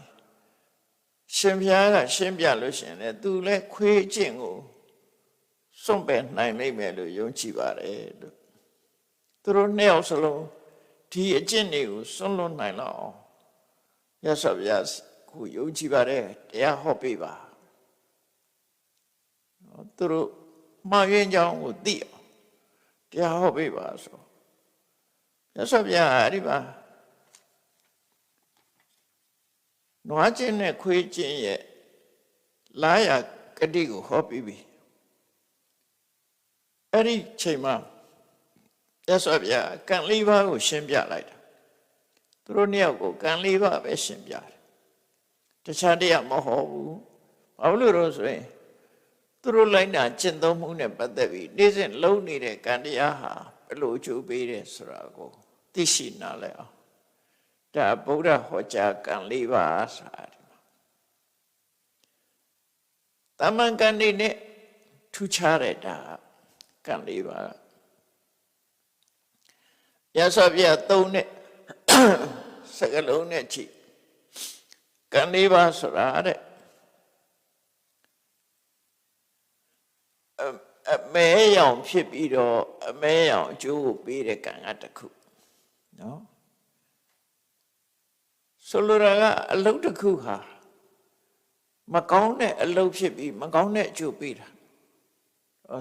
ရှင်ဘုရားကရှင်းပြလို့ရှင်လေသူလဲခွေးကျင့်ကိုစွန့်ပယ်နိုင်လိမ့်မယ်လို့ယုံကြည်ပါတယ်လို့သူတို့နှစ်ယောက်စလုံးဒီအကျင့်တွေကိုစွန့်လွတ်နိုင်လောက်အောင်ရသော်ဗျာကိုယုံကြည်ပါတယ်တရားဟောပေးပါသူတို့မှားယွင်းကြောင်းကိုသိအောင်တရားဟောပေးပါဆိုရသော်ဗျာအဲ့ဒီပါနွားကျင့်နဲ့ခွေးကျင့်ရဲ့လာရကတိကိုဟောပြီးပြီအဲ့ဒီချိန်မှာရသော်ဗျာကံလေးပါးကိုရှင်းပြလိုက်တာသူတို့နှစ်ယောက်ကိုကံလေးပါးပဲရှင်းပြတယ်တခြားတရားမဟုတ်ဘူးဘာလို့လဲဆိုရင်သူတို့လိုက်တာကျင့်သုံးမှုနဲ့ပတ်သက်ပြီးနေ့စဉ်လုံးနေတဲ့ကံတရားဟာဘယ်လိုအကျိုးပေးတယ်ဆိုတာကိုသိရှိနားလည်အောင်ဒါဗုဒ္ဓဟောကြားကံလေးပါးဆိုတာဒီမှာတမန်ကံနေနဲ့ထူခြားတဲ့ဒါကံလေးပါးရသော်ပြသုံးနဲ့စကလုံးနဲ့ကြည့်ကံလေးပါးဆိုတာတဲ့အမဲရောင်ဖြစ်ပြီးတော့အမဲရောင်အကျိုးကိုပေးတဲ့ကံကတစ်ခုနော်ဆိုလိုတာကအလုပ်တစ်ခုဟာမကောင်းတဲ့အလုပ်ဖြစ်ပြီးမကောင်းတဲ့အကျိုးပေးတာ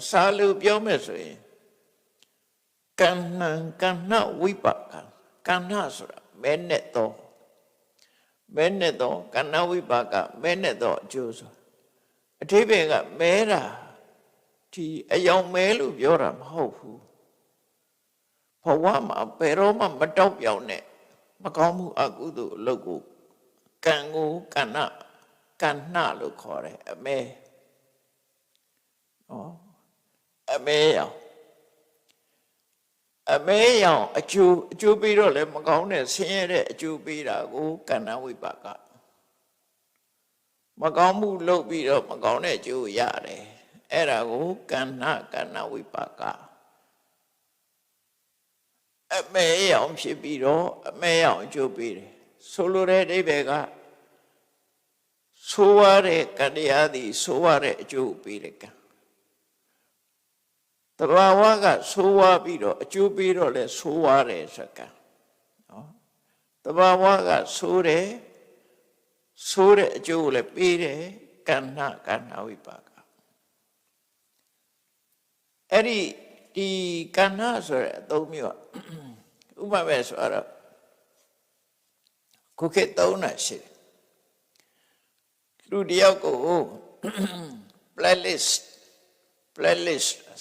စာလို့ပြောမယ်ဆိုရင်ကံဏဝိပါကကံဏဆိုတာမဲနဲ့တော့ကံဏဝိပါကမဲနဲ့တော့အကျိုးဆိုအထိပ္ပယ်ကမဲတာဒီအယောင်မဲလို့ပြောတာမဟုတ်ဘူးဘဝမှာဘယ်တော့မှမတောက်ပြောင်နဲ့မကောင်းမှုအကုသိုလ်အလုပ်ကိုကံကိုကဏ္ဍလို့ခေါ်တယ်အမဲအမဲရောင်အကျိုးပေးတော့လည်းမကောင်းတဲ့ဆင်းရဲတဲ့အကျိုးပေးတာကိုကဏ္ဍဝိပါကမကောင်းမှုလုပ်ပြီးတော့မကောင်းတဲ့အကျိုးရတယ်အဲ့ဒါကိုကဏ္ဍဝိပါကအမဲရောင်ဖြစ်ပြီးတော့အမဲရောင်အကျိုးပေးတယ်ဆိုလိုတဲ့အဓိပ္ပာယ်ကဆိုးရတဲ့ကံတရားသည်ဆိုးရတဲ့အကျိုးပေးတဲ့ကံတဘာဝကဆိုးရပြီးတော့အကျိုးပေးတော့လဲဆိုးရတယ်ဆိုကံနော်တဘာဝကဆိုးတဲ့အကျိုးကိုလည်းပေးတယ်ကဏ္ဍဝိပါကအဲ့ဒီကဏ္ဍဆိုတဲ့အသုံးမျိုးဥပမာဆိုတော့ခုခေတ်သုံးတာရှိတယ်လူတယောက်ကို playlist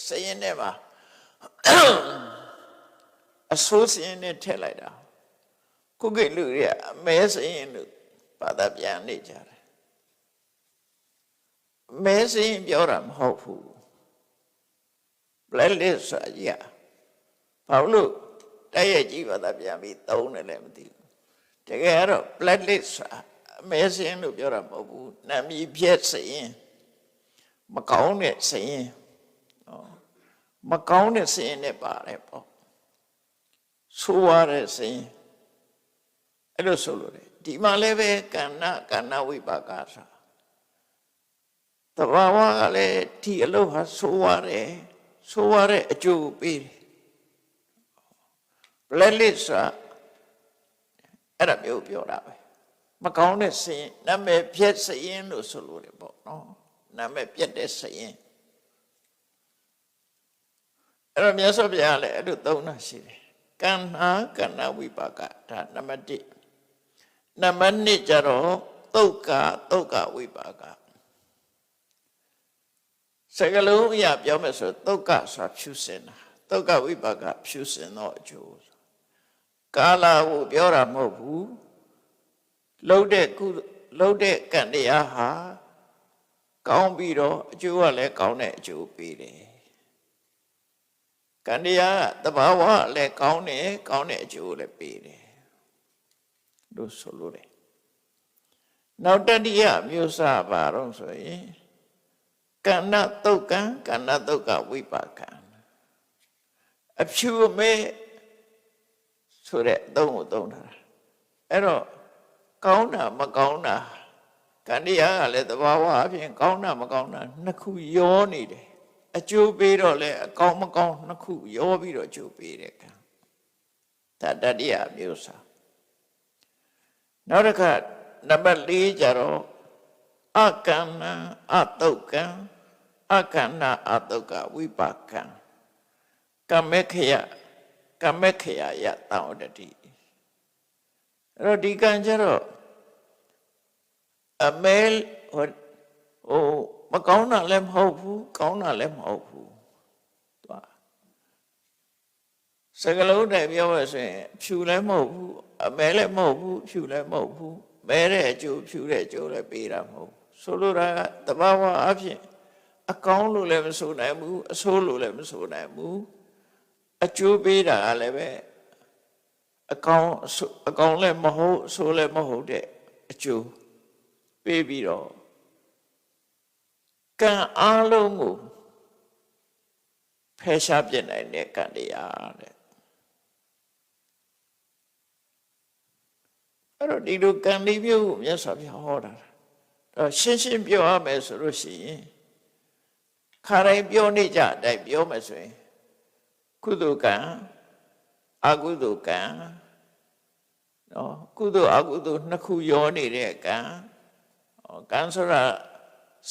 စရင်ထဲမှာအစိုးစရင်နဲ့ထည့်လိုက်တာခုခေတ်လူတွေကအမဲစရင်လို့ဘာသာပြန်နေကြတယ်မဲစရင်ပြောတာမဟုတ်ဘူး playlist ဆိုတာကြီးဘာလို့တိုက်ရိုက်ကြည့်ဘာသာပြန်ပြီးသုံးတယ်လည်းမသိဘူးတကယ်တော့ playlist ဆိုတာအမဲစရင်လို့ပြောတာမဟုတ်ဘူးနာမည်ပြည့်စရင်မကောင်းတဲ့စရင်မကောင်းတဲ့စရင်နဲ့ပါတယ်ပေါ့ဆိုးရတဲ့စရင်အဲ့လိုဆိုလို့တယ်ဒီမှာလည်းပဲကဏ္ဍဝိပါကဆိုတဘာဝကလည်းဒီအလုပ်ဟာဆိုးရတဲ့အကျိုးပေးတယ် playlist အဲ့ဒါမျိုးပြောတာပဲမကောင်းတဲ့စရင်နာမည်ပြည့်စရင်လို့ဆိုလို့တယ်ပေါ့နော်နာမည်ပြည့်တဲ့စရင် အဲ့တော့မြတ်စွာဘုရားလည်းအဲ့လိုသုံးတာရှိတယ်ကံနာကဏဝိပါကဒါနံပါတ်1နံပါတ်2ကျတော့သုတ်ကဝိပါကစကလုံးအရာပြောမယ်ဆိုသုတ်ကဆိုတာဖြူစင်တာသုတ်ကဝိပါကဖြူစင်သောအကျိုးကာလကိုပြောတာမဟုတ်ဘူးလှုပ်တဲ့ကံတရားဟာကောင်းပြီးတော့အကျိုးကလည်းကောင်းတဲ့အကျိုးပေးတယ်ကံတရားကတဘာဝလည်းကောင်းတဲ့အကျိုးလည်းပေးတယ်လို့ဆိုလို့တယ်နောက်တတိယမျိုးစားပါတော့ဆိုရင်ကဏ္ဍသုတ်ကဝိပါကံအဖြူမဲဆိုတဲ့အသုံးကိုသုံးတာအဲ့တော့ကောင်းတာမကောင်းတာကံတရားကလည်းသဘာဝအဖြစ်ကောင်းတာမကောင်းတာနှစ်ခုရောနေတယ်အကျိုးပေးတော့လေအကောင်းမကောင်းနှစ်ခုရောပြီးတော့အကျိုးပေးတဲ့ကံဒါတတိယမျိုးစားနောက်တစ်ခါနံပါတ်4ကျတော့အကဏ္ဍအတုတ်ကံအကဏ္ဍအတုတ်ကဝိပါကံကမ္မခယယတောတတိအဲ့တော့ဒီကံကျတော့အမဲမကောင်းတာလည်းမဟုတ်ဘူးကောင်းတာလည်းမဟုတ်ဘူးသွားစကလုံးတိုင်ပြောရဆိုရင်ဖြူလည်းမဟုတ်ဘူးအမဲလည်းမဟုတ်ဘူးဖြူလည်းမဟုတ်ဘူးမဲတဲ့အကျိုးဖြူတဲ့အကျိုးလည်းပေးတာမဟုတ်ဆိုလိုတာကတဘာဝအဖြစ်အကောင်းလို့လည်းမဆိုနိုင်ဘူးအဆိုးလို့လည်းမဆိုနိုင်ဘူးအကျိုးပေးတာကလည်းပဲအကောင်းလည်းမဟုတ်အဆိုးလည်းမဟုတ်တဲ့အကျိုးပေးပြီးတော့ကံအားလုံးကိုဖယ်ရှားပြစ်နိုင်တဲ့ကံတရားတဲ့အဲ့တော့ဒီလိုကံလေးမျိုးကိုမြတ်စွာဘုရားဟောတာအဲ့ရှင်းပြောရမယ်ဆိုလို့ရှိရင်ခါတိုင်းပြောနေကြအတိုင်းပြောမယ်ဆိုရင်ကုသိုလ်ကံအကုသိုလ်ကံနော်ကုသိုလ်အကုသိုလ်နှစ်ခုရောနေတဲ့ကံကံဆိုတာ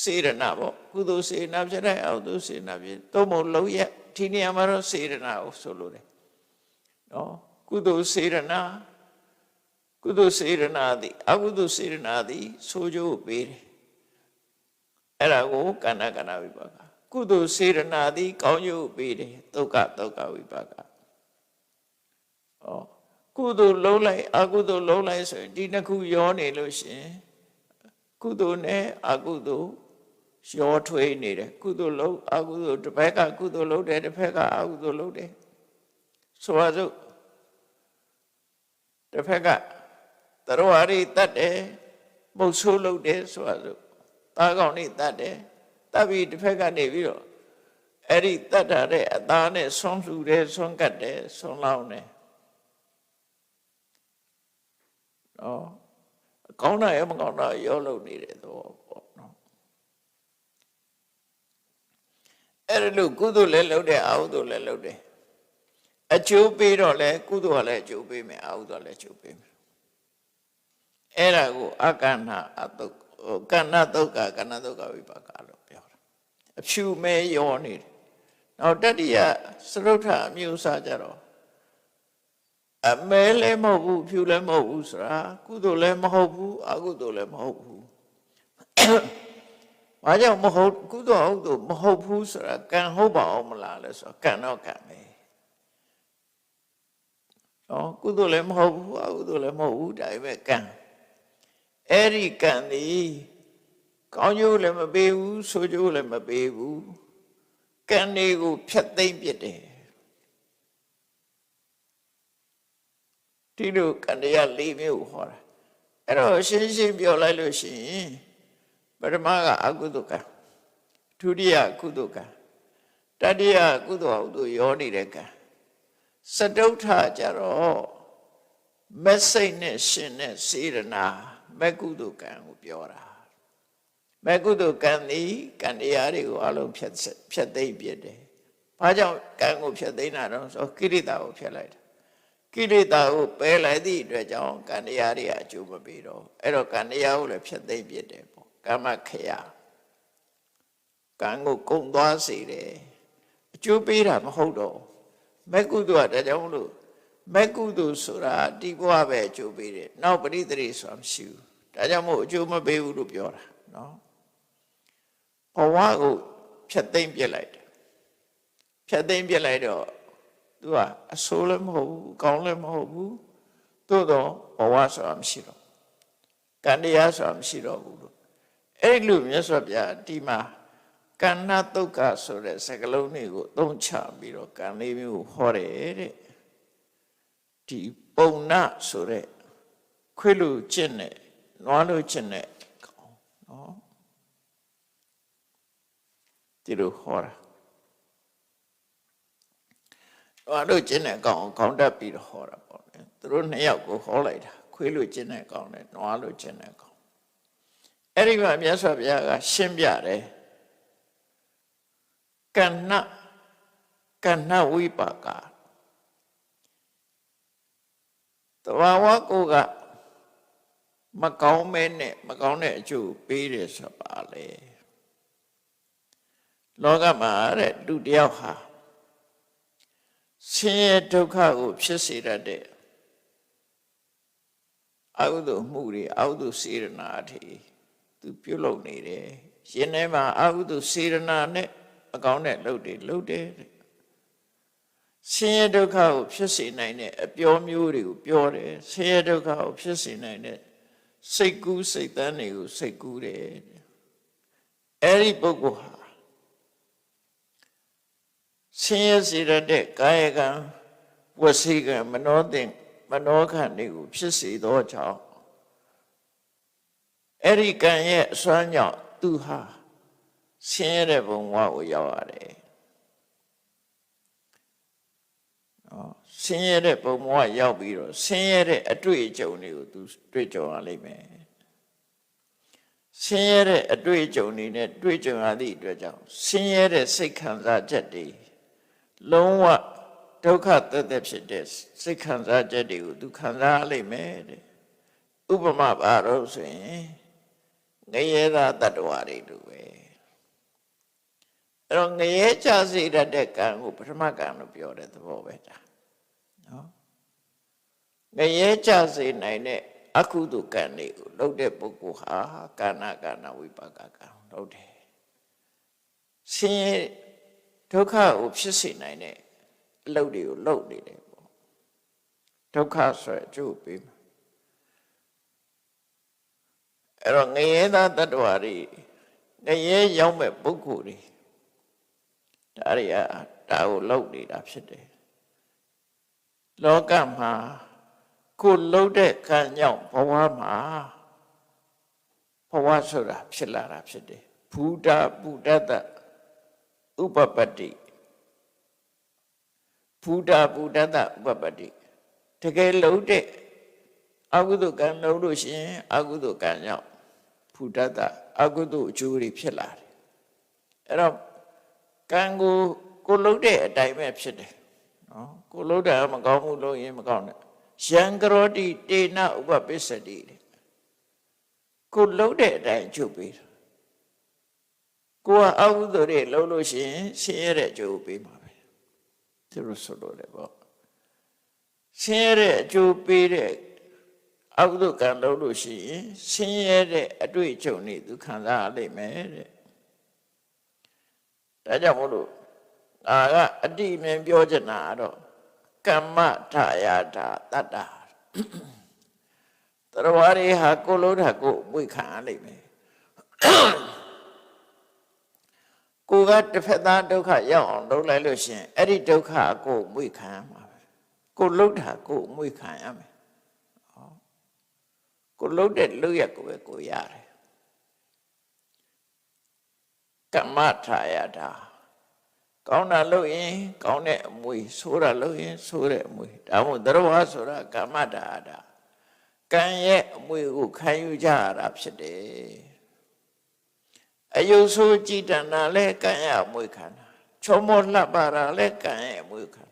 စေရနာပေါ့ကုသိုလ်စေရနာဖြစ်တဲ့အကုသိုလ်စေရနာဖြစ်သုံးဖို့လုံးရဒီနေရာမှာတော့စေရနာကိုဆိုလို့တယ်နော်ကုသိုလ်စေရနာသည်အကုသိုလ်စေရနာသည်ဆိုကြိုးပေးတယ်အဲ့ဒါကိုကဏ္ဍဝိပါကကုသိုလ်စေရနာသည်ကောင်းကျိုးပေးတယ်သုတ်ကဝိပါကကုသိုလ်လုံးလိုက်အကုသိုလ်လုံးလိုက်ဆိုရင်ဒီနှစ်ခုရောနေလို့ရှိရင်ကုသိုလ်နဲ့အကုသိုလ်ရောထွေးနေတယ်ကုသိုလ်လုံးအကုသိုလ်တစ်ဖက်ကကုသိုလ်လုံးတယ်တစ်ဖက်ကအကုသိုလ်လုံးတယ်ဆိုပါစို့တစ်ဖက်ကတရဝရီတတ်တယ်မုတ်ဆိုးလုံးတယ်ဆိုပါစို့သားကောင်နေတတ်တယ်တတ်ပြီးတစ်ဖက်ကနေပြီးတော့အဲ့ဒီတတ်တာတဲ့အသားနဲ့ဆွမ်းလှူတယ်ဆွမ်းကတ်တယ်ဆွမ်းလောင်းတယ်နော်ကောင်းတာရောမကောင်းတာရောလုပ်နေတဲ့သဘောပေါ့နော်အဲ့ဒါလို့ကုသိုလ်လည်းလုပ်တယ်အကုသိုလ်လည်းလုပ်တယ်အကျိုးပေးတော့လဲကုသိုလ်ကလည်းအကျိုးပေးမယ်အကုသိုလ်လည်းအကျိုးပေးမယ်အဲ့ဒါကိုအကဏ္ဍအတုတ်ကဏ္ဍသုတ်ကဝိပါကလို့ပြောတာအဖြူမဲရောနေတယ်နောက်တတိယစရုဋ္ဌအမျိုးအစားကြတော့အမဲလည်းမဟုတ်ဘူးဖြူလည်းမဟုတ်ဘူးဆိုတာကုသိုလ်လည်းမဟုတ်ဘူးအကုသိုလ်လည်းမဟုတ်ဘူး။ဘာကြောင့်မဟုတ်ကုသိုလ်အကုသိုလ်မဟုတ်ဘူးဆိုတာကံဟုတ်ပါအောင်မလားလဲဆိုတော့ကံတော့ကံပဲ။နော်ကုသိုလ်လည်းမဟုတ်ဘူးအကုသိုလ်လည်းမဟုတ်ဘူးဒါပေမဲ့ကံအဲ့ဒီကံသည်ကောင်းကျိုးလည်းမပေးဘူးဆိုးကျိုးလည်းမပေးဘူးကံတွေကိုဖျက်သိမ်းပစ်တယ်ဒီလိုကံတရား၄မျိုးဟောတာအဲ့တော့ရှင်းပြောလိုက်လို့ရှိရင်ပထမကအကုသိုလ်ကံဒုတိယကုသိုလ်ကံတတိယကုသိုလ်အကုသိုလ်ရောနေတဲ့ကံစတုဋ္ဌကြတော့မက်စိတ်နဲ့ရှင်တဲ့စေရနာမက်ကုသိုလ်ကံကိုပြောတာမက်ကုသိုလ်ကံသည်ကံတရားတွေကိုအလုံးဖြတ်သိမ်းပြတယ်ဘာကြောင့်ကံကိုဖြတ်သိမ်းတာတော့ဆိုကိရိတာကိုဖြတ်လိုက်တာကိလေသာကိုပယ်လိုက်သည့်အတွက်ကြောင့်ကံတရားတွေအကျိုးမပေးတော့အဲ့တော့ကံတရားကိုလည်းဖျက်သိမ်းပြတယ်ပေါ့ကမ္မခယကံကိုကုံသွားစေတယ် အကျိုးပေးတာမဟုတ်တော့မဲ့ကုသိုလ်ကဒါကြောင့်မလို့မဲ့ကုသိုလ်ဆိုတာဒီဘဝပဲအကျိုးပေးတယ်နောက်ပရိသေရိဆိုတာမရှိဘူးဒါကြောင့်မို့အကျိုးမပေးဘူးလို့ပြောတာနော်ဘဝကိုဖြတ်သိမ့်ပြစ်လိုက်တယ်ဖြတ်သိမ့်ပြစ်လိုက်တော့သူကအဆိုးလည်းမဟုတ်ဘူးကောင်းလည်းမဟုတ်ဘူးသို့တော့ဘဝဆိုတာမရှိတော့ကံတရားဆိုတာမရှိတော့ဘူးလို့အဲ့လိုမြတ်စွာဘုရားဒီမှာကဏ္ဍဒုက္ခဆိုတဲ့စကားလုံးတွေကိုသုံးချပြီးတော့ကံလေးမျိုးဟောတယ်တဲ့ဒီပုံနာဆိုတဲ့ခွေးလိုကျင့်တဲ့နွားလိုကျင့်တဲ့ကောင်နော်ဒီလိုဟောတာနွားလိုကျင့်တဲ့ကောင်ခေါင်းတက်ပြီးတော့ဟောတာပေါ့လေသူတို့နှစ်ယောက်ကိုဟောလိုက်တာခွေးလိုကျင့်တဲ့ကောင်နဲ့နွားလိုကျင့်တဲ့ကောင်အဲ့ဒီမှာမြတ်စွာဘုရားကရှင်းပြတယ်ကဏ္ဍဝိပါကတဘာဝကိုကမကောင်းမဲနဲ့မကောင်းတဲ့အကျိုးပေးတယ်ဆိုပါလေလောကမှာတဲ့လူတယောက်ဟာဆင်းရဲဒုက္ခကိုဖြစ်စေတတ်တဲ့အကုသိုလ်မှုတွေအကုသိုလ်စေရနာတွေသူပြုလုပ်နေတယ်ရှင်ထဲမှာအကုသိုလ်စေရနာနဲ့မကောင်းတဲ့လုပ်တယ်ဆင်းရဲဒုက္ခကိုဖြစ်စေနိုင်တဲ့အပြောမျိုးတွေကိုပြောတယ်ဆင်းရဲဒုက္ခကိုဖြစ်စေနိုင်တဲ့စိတ်ကူးစိတ်တန်းတွေကိုစိတ်ကူးတယ်အဲ့ဒီပုဂ္ဂိုလ်ဟာဆင်းရဲစေတဲ့ကာယကံဝစီကံမနောခံတွေကိုဖြစ်စေသောကြောင့်အဲ့ဒီကံရဲ့အစွမ်းကြောင့်သူဟာဆင်းရဲတဲ့ဘဝကိုရောက်ရတယ်ဆင်းရဲတဲ့ပုံဘဝရောက်ပြီးတော့ဆင်းရဲတဲ့အတွေ့အကြုံတွေကိုသူတွေ့ကြုံရလိမ့်မယ်ဆင်းရဲတဲ့အတွေ့အကြုံတွေနဲ့တွေ့ကြုံရသည့်အတွက်ကြောင့်ဆင်းရဲတဲ့စိတ်ခံစားချက်တွေလုံးဝဒုက္ခသက်သက်ဖြစ်တဲ့စိတ်ခံစားချက်တွေကိုသူခံစားရလိမ့်မယ်တဲ့ဥပမာပါတော့ဆိုရင်ငရဲသားတ attva တွေလိုပဲအဲ့တော့ငရဲချစေတတ်တဲ့ကံကိုပထမကံလို့ပြောတဲ့သဘောပဲဒါနော်ငရဲချစေနိုင်တဲ့အကုသိုလ်ကံတွေကိုလုပ်တဲ့ပုဂ္ဂိုလ်ဟာကာဏဝိပါကကံလုပ်တယ်ဆင်းရဲဒုက္ခကိုဖြစ်စေနိုင်တဲ့အလုပ်တွေကိုလုပ်နေတယ်ပေါ့ဒုက္ခဆိုတဲ့အကျိုးပေးမှာအဲ့တော့ငရဲသားတ attva တွေငရဲရောက်မဲ့ပုဂ္ဂိုလ်တွေဒါကိုလုပ်နေတာဖြစ်တယ်လောကမှာကိုလှုပ်တဲ့ကံကြောင့်ဘဝမှာဘဝဆိုတာဖြစ်လာတာဖြစ်တယ်ဘူတာဘူတတဥပပတ္တိဘူတာဘူတတဥပပတ္တိတကယ်လှုပ်တဲ့အကုသိုလ်ကံလှုပ်လို့ရှိရင်အကုသိုလ်ကံကြောင့်ဘူတတအကုသိုလ်အကျိုးတွေဖြစ်လာတယ်အဲ့တော့ကံကိုလှုပ်တဲ့အတိုင်းပဲဖြစ်တယ်နော်ကိုလှုပ်တာမကောင်းဘူးလို့ရင်မကောင်းနဲ့ယံကရောတိတေနဥပပစ္စတိကိုလှုပ်တဲ့အတိုင်းကျုပ်ပေးတာကိုကအကုသိုလ်တွေလှုပ်လို့ရှိရင်ဆင်းရဲတဲ့အကျိုးပေးမှာပဲသူတို့ဆိုလို့လေပေါ့ဆင်းရဲတဲ့အကျိုးပေးတဲ့အကုသိုလ်ကံလှုပ်လို့ရှိရင်ဆင်းရဲတဲ့အတွေ့အကြုံတွေသူခံစားရလိမ့်မယ်တဲ့ဒါကြောင့်မို့လို့အတိအမြင်ပြောချင်တာကတော့ကမ္မထာယတာတတ္တာတရဝရီဟာကိုလို့တာကိုအမွေခံရလိမ့်မယ်ကိုကတစ်ဖက်သားဒုက္ခရောက်အောင်လုပ်လိုက်လို့ရှိရင်အဲ့ဒီဒုက္ခကိုအမွေခံရမှာပဲကိုလှုပ်တာကိုအမွေခံရမယ်ကိုလှုပ်တဲ့လုပ်ရက်ကိုပဲကိုရတယ်ကမ္မထာယတာကောင်းတာလုပ်ရင်ကောင်းတဲ့အမွေဆိုးတာလုပ်ရင်ဆိုးတဲ့အမွေဒါမှမဟုတ်သရဝါဆိုတာကမ္မတာတာကံရဲ့အမွေကိုခံယူကြရတာဖြစ်တယ်အယုဆိုးကြည်တဏ္ဍာလဲကံရဲ့အမွေခံတာချောမောလှပတာလဲကံရဲ့အမွေခံ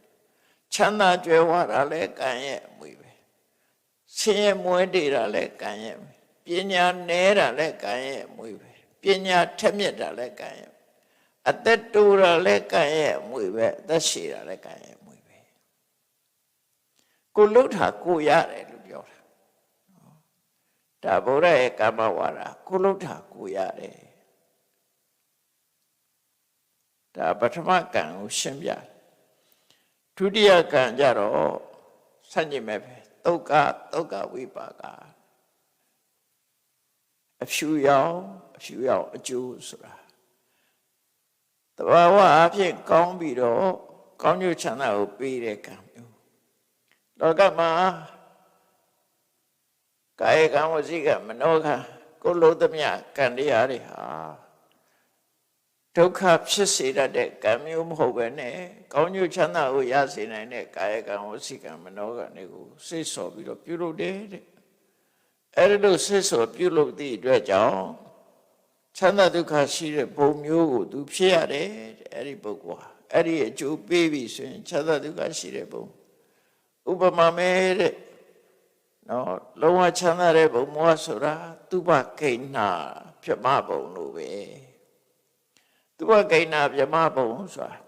ချမ်းသာကြွယ်ဝတာလဲကံရဲ့အမွေပဲဆင်းရဲမွဲတေတာလဲကံရဲ့ပညာနဲတာလဲကံရဲ့အမွေပဲပညာထက်မြက်တာလဲကံရဲ့ အသက်တူတာလည်းကံရဲ့အမွေပဲအသက်ရှည်တာလည်းကံရဲ့အမွေပဲကိုလှုပ်တာကိုရတယ်လို့ပြောတာဒါဗုဒ္ဓရဲ့ကမ္မဝါဒကိုလှုပ်တာကိုရတယ်ဒါပထမကံကိုရှင်းပြဒုတိယကံကြတော့ဆန့်ကျင်မဲ့ပဲဒုက္ခဝိပါကအဖြူရောင်အကျိုးဆိုတာတဘာဝအဖြစ်ကောင်းပြီးတော့ကောင်းကျိုးချမ်းသာကိုပေးတဲ့ကံမျိုးလောကမှာကာယကံဝစီကံမနောကံကိုလိုသမျှကံတရားတွေဟာဒုက္ခဖြစ်စေတတ်တဲ့ကံမျိုးမဟုတ်ပဲနဲ့ကောင်းကျိုးချမ်းသာကိုရစေနိုင်တဲ့ကာယကံဝစီကံမနောကံတွေကိုစိတ်ဆော်ပြီးတော့ပြုလုပ်တယ်တဲ့အဲ့ဒီလိုစိတ်ဆော်ပြုလုပ်သည့်အတွက်ကြောင့်ချမ်းသာဒုက္ခရှိတဲ့ဘုံမျိုးကိုသူဖြစ်ရတယ်အဲ့ဒီပုဂ္ဂိုလ်ဟာအဲ့ဒီအကျိုးပေးပြီဆိုရင်ချမ်းသာဒုက္ခရှိတဲ့ဘုံဥပမာမဲ့တဲ့နော်လုံးဝချမ်းသာတဲ့ဘုံမောဆိုတာသူပကိဏပြမဘုံလို့ပဲသူပကိဏပြမဘုံဆိုတာ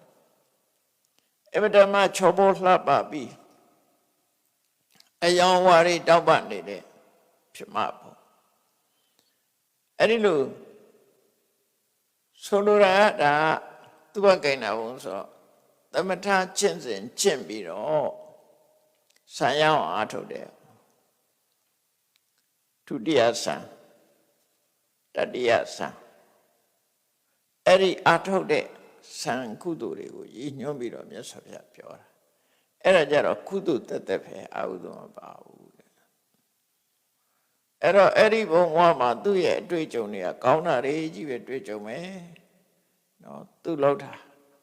အမတမချောပေါ်လှပပြီးအယောင်ဝါရီတောက်ပနေတဲ့ပြမဘုံအဲ့ဒီလိုဆိုလိုတာကဒါသူပကိဏဘုံဆိုသမထကျင့်စဉ်ကျင့်ပြီးတော့ဆံရအောင်အားထုတ်တယ်ဒုတိယဆံတတိယဆံအဲ့ဒီအားထုတ်တဲ့ဆံကုသိုလ်တွေကိုရည်ညွှန်းပြီးတော့မြတ်စွာဘုရားပြောတာအဲ့ဒါကြတော့ကုသိုလ်တက်ပဲအာဟုသောမပါဘူးတဲ့အဲ့တော့အဲ့ဒီဘုံဘဝမှာသူ့ရဲ့အတွေ့အကြုံတွေကကောင်းတာတွေကြီးပဲတွေ့ကြုံမယ်နော်သူ့လောက်တာ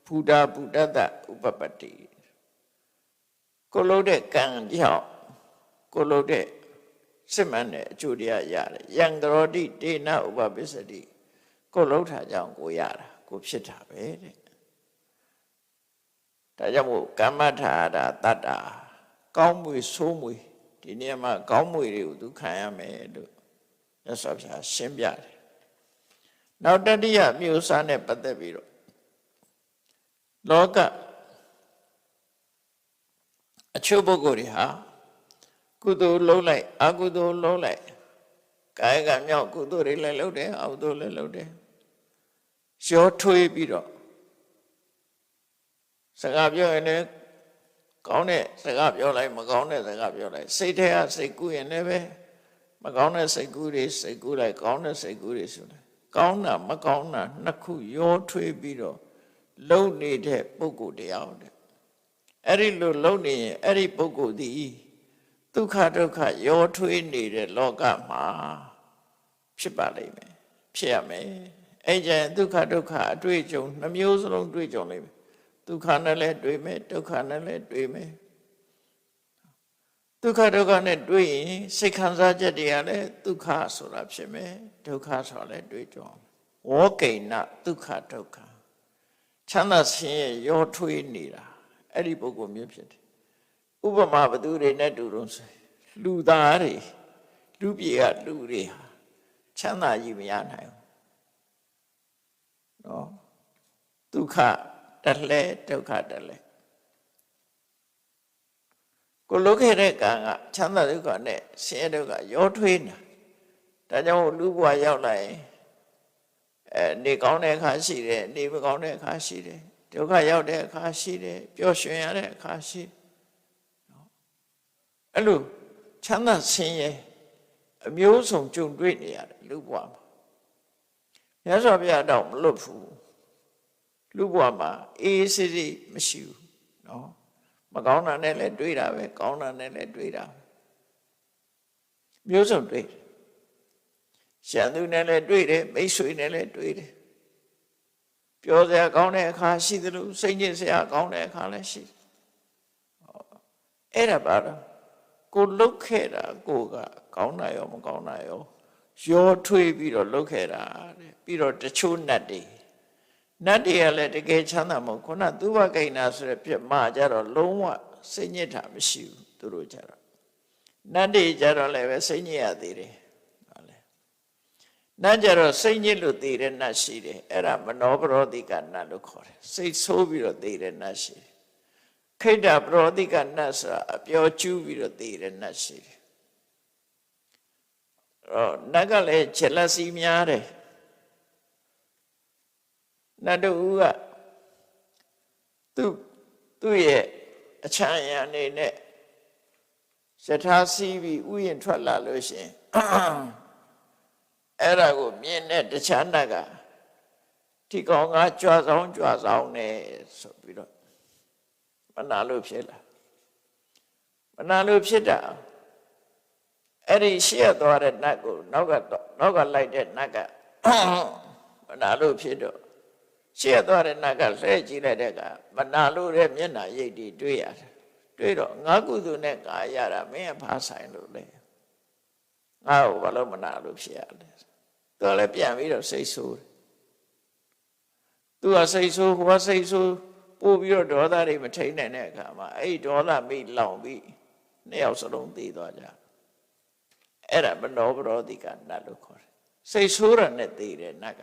ဘူတာဘူတတ္တဥပပတ္တိကိုလို့တဲ့ကံကြောင့်ကိုလို့တဲ့စစ်မှန်တဲ့အကျိုးတရားရတယ်ယံကရောတိတေနဥပပိစ္ဆတိကိုလှုပ်တာကြောင့်ကိုရတာကိုဖြစ်တာပဲတဲ့ဒါကြောင့်မို့ကမ္မထာတာတတ္တာကောင်းမွေဆိုးမွေဒီနေရာမှာကောင်းမွေတွေကိုသူခံရမယ်လို့မြတ်စွာဘုရားရှင်းပြတယ်နောက်တတိယမျိုးစားနဲ့ပတ်သက်ပြီးတော့လောကအချို့ပုဂ္ဂိုလ်တွေဟာကုသိုလ်လုံးလိုက်အကုသိုလ်လုံးလိုက်ကာယကံမြောက်ကုသိုလ်တွေလည်းလုပ်တယ်အကုသိုလ်လည်းလုပ်တယ်ရောထွေးပြီးတော့စကားပြောရင်လည်းကောင်းတဲ့စကားပြောလိုက်မကောင်းတဲ့စကားပြောလိုက်စိတ်ထဲကစိတ်ကူးရင်လည်းပဲမကောင်းတဲ့စိတ်ကူးတွေစိတ်ကူးလိုက်ကောင်းတဲ့စိတ်ကူးတွေဆိုတယ်ကောင်းတာမကောင်းတာနှစ်ခုရောထွေးပြီးတော့လုံနေတဲ့ပုဂ္ဂိုလ်တရားတဲ့အဲ့ဒီလိုလုံနေရင်အဲ့ဒီပုဂ္ဂိုလ်ဒီဒုက္ခဒုက္ခရောထွေးနေတဲ့လောကမှာဖြစ်ပါလိမ့်မယ်ဖြစ်ရမယ်အဲ့ကျရင်ဒုက္ခဒုက္ခအတွေ့အကြုံနှမျိုးစလုံးတွေ့ကြုံလိမ့်မယ်ဒုက္ခနဲ့လည်းတွေ့မယ်ဒုက္ခနဲ့လည်းတွေ့မယ်ဒုက္ခဒုက္ခနဲ့တွေ့ရင်စိတ်ခံစားချက်တွေကလည်းဒုက္ခဆိုတာဖြစ်မယ်ဒုက္ခဆိုတာလည်းတွေ့ကြုံဝေါကိဏဒုက္ခဒုက္ခချမ်းသာဆင်းရဲရောထွေးနေတာအဲ့ဒီပုဂ္ဂိုလ်မျိုးဖြစ်တယ်ဥပမာဘသူတွေနဲ့တူတော့လူသားတွေလူပြေကလူတွေဟာချမ်းသာကြီးမရနိုင်ဘူးနော်ဒုက္ခတလဲဒုက္ခတလဲကိုလုခဲ့တဲ့ကံကချမ်းသာဒုက္ခနဲ့ဆင်းရဲဒုက္ခရောထွေးနေတာဒါကြောင့်လူဘဝရောက်လာရင်နေကောင်းတဲ့အခါရှိတယ်နေမကောင်းတဲ့အခါရှိတယ်ဒုက္ခရောက်တဲ့အခါရှိတယ်ပျော်ရွှင်ရတဲ့အခါရှိအဲ့လိုချမ်းသာဆင်းရဲအမျိုးစုံကြုံတွေ့နေရတယ်လူဘဝမှာမြတ်စွာဘုရားတော့မလွတ်ဘူးလူဘဝမှာအေးစစ်စစ်မရှိဘူးနော်မကောင်းတာနဲ့လည်းတွေ့တာပဲကောင်းတာနဲ့လည်းတွေ့တာမျိုးစုံတွေ့ရှမ်းသူနဲ့လည်းတွေ့တယ်မိတ်ဆွေနဲ့လည်းတွေ့တယ်ပြောစရာကောင်းတဲ့အခါရှိသလိုစိတ်ညစ်စရာကောင်းတဲ့အခါလည်းရှိအဲ့ဒါပါတော့ကိုလှုပ်ခဲ့တာကိုကကောင်းတာရောမကောင်းတာရောထွေးပြီးတော့လှုပ်ခဲ့တာတဲ့ပြီးတော့တချို့နတ်တွေကလည်းတကယ်ချမ်းသာမဟုတ်ခုနသူဘကိဏဆိုတဲ့ပြမကြတော့လုံးဝစိတ်ညစ်တာမရှိဘူးသူတို့ကြတော့နတ်တွေကြတော့လည်းပဲစိတ်ညစ်ရသေးတယ် နတ်ကြတော့စိတ်ညစ်လို့သေတဲ့နတ်ရှိတယ်အဲ့ဒါမနောပရောတိကနတ်လို့ခေါ်တယ်စိတ်ဆိုးပြီးတော့သေတဲ့နတ်ရှိတယ်ခိတ္တပရောတိကနတ်ဆိုတာအပျော်ကျူးပြီးတော့သေတဲ့နတ်ရှိတယ်နတ်ကလည်းဂျက်လစီများတယ်နတ်တို့ကသူ့ရဲ့အချမ်းရံနေနဲ့ယထာစီးပြီးဥယျာဉ်ထွက်လာလို့ရှိရင်အဲ့ဒါကိုမြင်တဲ့တခြားနတ်ကဒီကောင်ကကြွဆောင်နေဆိုပြီးတော့မနာလို့ဖြစ်လာမနာလို့ဖြစ်တာအဲ့ဒီရှေ့သွားတဲ့နတ်ကိုနောက်ကလိုက်တဲ့နတ်ကမနာလို့ဖြစ်တော့ရှေ့သွားတဲ့နတ်ကလှည့်ကြည့်လိုက်တဲ့ကမနာလို့တဲ့မျက်နှာရိပ်တွေတွေ့ရတယ်တွေ့တော့ငါကုသိုလ်နဲ့ငါရတာမင်းကဖားဆိုင်လို့လေငါ့ကိုဘာလို့မနာလို့ဖြစ်ရလဲသူကလည်းပြန်ပြီးတော့စိတ်ဆိုးတယ်သူကစိတ်ဆိုးဟိုကစိတ်ဆိုးပို့ပြီးတော့ဒေါသတွေမထိန်နိုင်တဲ့အခါမှာအဲ့ဒီဒေါသမိလောင်ပြီးနှစ်ယောက်စလုံးသေသွားကြအဲ့ဒါမနောပရောတိကနတ်လို့ခေါ်တယ်စိတ်ဆိုးရနဲ့သေတယ်နတ်က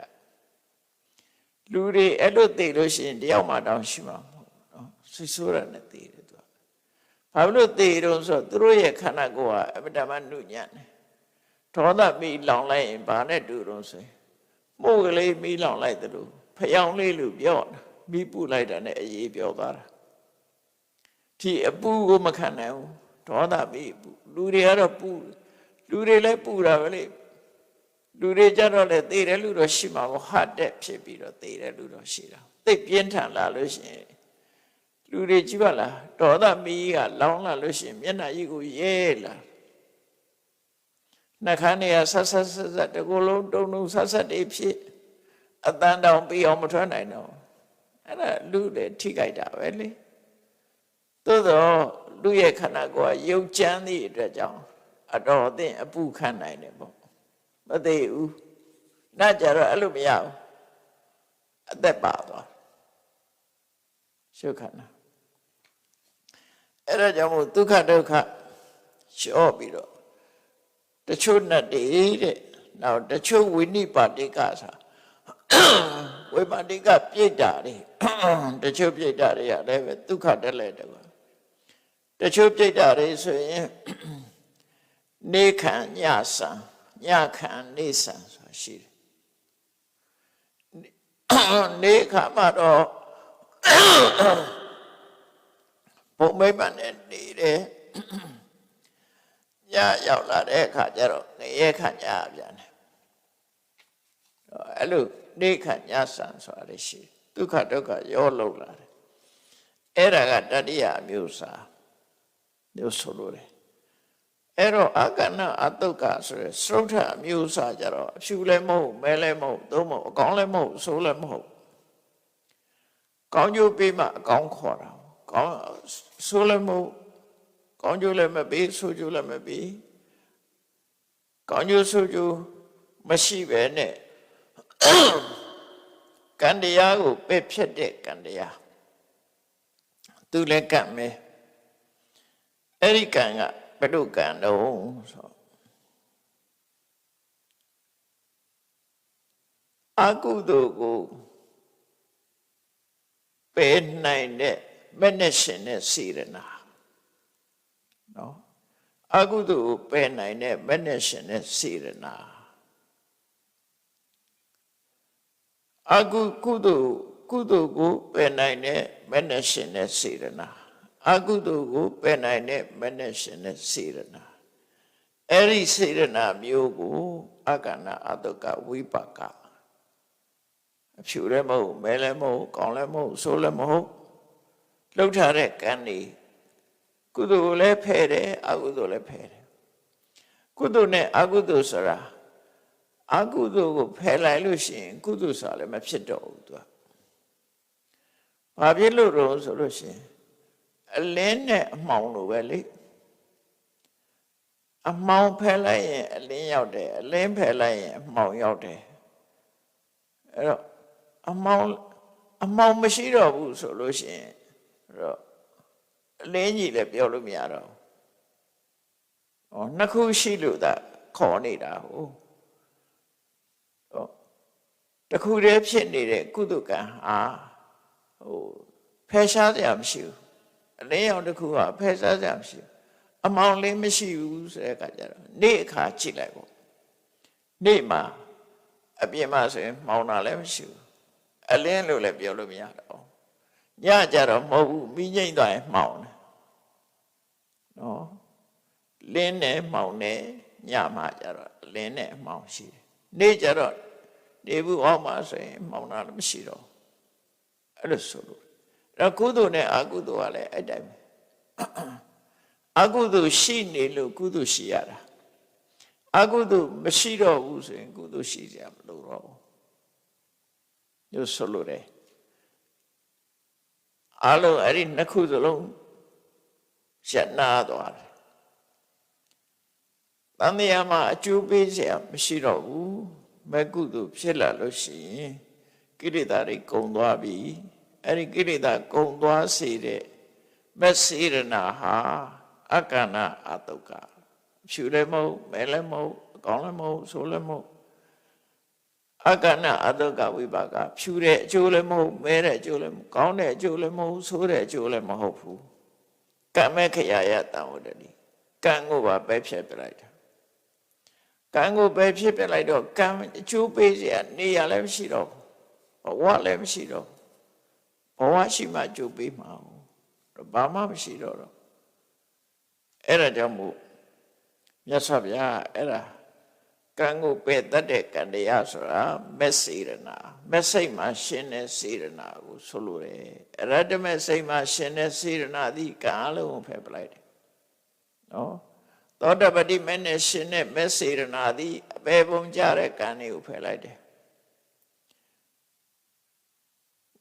လူတွေအဲ့လိုသေလို့ရှိရင်တယောက်မှတောင်ရှိမှာမဟုတ်ဘူးနော်စိတ်ဆိုးရနဲ့သေတယ်သူကဘာလို့သေတော့ဆိုတော့သူတို့ရဲ့ခန္ဓာကိုယ်ကအပတမနုညံ့တယ်ဒေါသမီးလောင်လိုက်ရင်ဘာနဲ့တူတော့ဆိုရင်မှုကလေးမီးလောင်လိုက်တယ်လို့ဖျောင်းလေးလူပြောတာမီးပူလိုက်တာနဲ့အေးပြောသွားတာဒီအပူကိုမခံနိုင်ဘူးဒေါသမီးပူလူတွေကတော့ပူလူတွေလည်းပူတာပဲလေလူတွေကြတော့လေသေတယ်လူတော့ရှိမှာပေါ့ဟတ်တက်ဖြစ်ပြီးတော့သေတယ်လူတော့ရှိတာသိပြင်းထန်လာလို့ရှိရင်လူတွေကြည့်ပါလားဒေါသမီးကလောင်းလာလို့ရှိရင်မျက်နှာကြီးကိုရဲလာနှခမ်းတွေကဆက်တကူလုံးတုံဆက်တွေဖြစ်အတန်တောင်ပြီးအောင်မထွက်နိုင်တော့အဲ့ဒါလူတွေထိကြိုက်တာပဲလေသို့တော့လူရဲ့ခန္ဓာကိုယ်ကရုပ်ကြမ်းသည့်အတွက်ကြောင့်အတော်အသင့်အပူခံနိုင်တယ်ပေါ့မသိဘူးနတ်ကြတော့အဲ့လိုမရဘူးအသက်ပါသွားရှုခန္ဓာအဲ့ဒါကြောင့်မို့ဒုက္ခဒုက္ခလျှော့ပြီးတော့တချို့နတ်တွေတဲ့နောက်တချို့ဝိနိပါတိကဆိုဝိပါတိကပြိတ္တာတွေတချို့ပြိတ္တာတွေကလည်းပဲဒုက္ခတက်လဲတယ်ကွာတချို့ပြိတ္တာတွေဆိုရင်နေခံညဆံညခံနေဆံဆိုတာရှိတယ်နေခံမှာတော့ဘုံမိမ့်မှန်နဲ့နေတယ်ညရောက်လာတဲ့အခါကျတော့ငရဲခံညပြန်တယ်အဲ့လိုနေခံညဆံဆိုတာရှိတယ်ဒုက္ခဒုက္ခရောလုံးလာတယ်အဲ့ဒါကတတိယအမျိုးအစားမျိုးဆိုလို့တယ်အဲ့တော့အာကဏအတုက္ခဆိုရယ်စရုထအမျိုးအစားကြတော့အဖြူလည်းမဟုတ်မဲလည်းမဟုတ်သုံးမဟုတ်အကောင်းလည်းမဟုတ်ဆိုးလည်းမဟုတ်ကောင်းကျိုးပေးမှအကောင်းခေါ်တာကောင်းဆိုးလည်းမဟုတ်ကောင်းကျိုးလည်းမပေးဆိုးကျိုးလည်းမပေးကောင်းကျိုးဆိုးကျိုးမရှိပဲနဲ့ကံတရားကိုပယ်ဖြတ်တဲ့ကံတရားသူလည်းကံပဲအဲ့ဒီကံကဘယ်လိုကံတော့ဆိုအကုသိုလ်ကိုပယ်နိုင်တဲ့မနဲ့ရှင်တဲ့စေရနာနော်အကုသိုလ်ကိုပယ်နိုင်တဲ့မနဲ့ရှင်တဲ့စေရနာကုသိုလ်ကိုပယ်နိုင်တဲ့မနဲ့ရှင်တဲ့စေရနာအကုသိုလ်ကိုပယ်နိုင်တဲ့မနဲ့ရှင်တဲ့စေရနာအဲ့ဒီစေရနာမျိုးကိုအကဏအတုက္ခဝိပါကအဖြူလည်းမဟုတ်မဲလည်းမဟုတ်ကောင်းလည်းမဟုတ်ဆိုးလည်းမဟုတ်လှုပ်ထားတဲ့ကံတွေကုသိုလ်ကိုလည်းဖယ်တယ်အကုသိုလ်လည်းဖယ်တယ်ကုသိုလ်နဲ့အကုသိုလ်ဆိုတာအကုသိုလ်ကိုဖယ်လိုက်လို့ရှိရင်ကုသိုလ်ဆိုတာလည်းမဖြစ်တော့ဘူးသူကဘာဖြစ်လို့တော့ဆိုလို့ရှိရင်အလင်းနဲ့အမှောင်လိုပဲလေအမှောင်ဖယ်လိုက်ရင်အလင်းရောက်တယ်အလင်းဖယ်လိုက်ရင်အမှောင်ရောက်တယ်အဲ့တော့အမှောင်မရှိတော့ဘူးဆိုလို့ရှိရင်အဲ့တော့အလင်းကြီးလည်းပြောလို့မရတော့ဘူး နှစ်ခုရှိလို့သာခေါ်နေတာဟုတ် တခုတည်းဖြစ်နေတဲ့ကုသကံဟာဖယ်ရှားစရာမရှိဘူးအလင်းရောင်တစ်ခုကဖယ်ရှားစရာမရှိဘူးအမောင်လေးမရှိဘူးဆိုတဲ့အခါကျတော့နေ့အခါကြည့်လိုက်ပေါ့နေ့မှာအပြင်မှာဆိုရင်မှောင်တာလည်းမရှိဘူးအလင်းလို့လည်းပြောလို့မရတော့ညကြတော့မဟုတ်ဘူးမိငိမ့်သွားရင်မှောင်တယ်နော်လင်းနဲ့မှောင်နဲ့ညမှာကြတော့လင်းနဲ့မှောင်ရှိတယ်နေ့ကြတော့နေဘူးအောက်မှာဆိုရင်မှောင်တာလည်းမရှိတော့အဲ့လိုဆိုလို့အဲ့ကုသိုလ်နဲ့အကုသိုလ်ကလည်းအဲ့တိုင်းပဲအကုသိုလ်ရှိနေလို့ကုသိုလ်ရှိရတာအကုသိုလ်မရှိတော့ဘူးဆိုရင်ကုသိုလ်ရှိကြမလို့တော့ညဆိုလို့တယ်အလုံးအဲ့ဒီနှစ်ခုစလုံးရှက်နာသွားတယ်တန်တရားမှာအကျိုးပေးစရာမရှိတော့ဘူးမကုသိုလ်ဖြစ်လာလို့ရှိရင်ကိလေသာတွေကုန်သွားပြီအဲ့ဒီကိလေသာကုန်သွားစေတဲ့မစေရနာဟာအကန္နအတုက္ခဖြူလည်းမဟုတ်မဲလည်းမဟုတ်ကောင်းလည်းမဟုတ်ဆိုးလည်းမဟုတ်အကန္နအတုက္ခဝိပါကဖြူတဲ့အကျိုးလည်းမဟုတ်မဲတဲ့အကျိုးလည်းမဟုတ်ကောင်းတဲ့အကျိုးလည်းမဟုတ်ဆိုးတဲ့အကျိုးလည်းမဟုတ်ဘူးကမ္မခရာယတံဝတ္တိကံကိုပါပဲဖြတ်ပြလိုက်တာကံကိုပဲဖြစ်ပြလိုက်တော့ကံအကျိုးပေးစရာနေရာလည်းမရှိတော့ဘူးဘဝလည်းမရှိတော့ဘဝရှိမှအကျိုးပေးမှာဘာမှမရှိတော့အဲ့ဒါကြောင့်မို့မြတ်စွာဘုရားအဲ့ဒါကံကိုပယ်တတ်တဲ့ကံတရားဆိုတာမက်စေရနာမက်စိတ်မှာရှင်တဲ့စေရနာကိုဆိုလိုတယ်အရတ္တမက်စိတ်မှာရှင်တဲ့စေရနာသည်ကံအလုံးကိုဖယ်ပလိုက်တယ်နော်သောတပတိမနဲ့ရှင်တဲ့မက်စေရနာသည်အပေပုံကြတဲ့ကံတွေကိုဖယ်လိုက်တယ်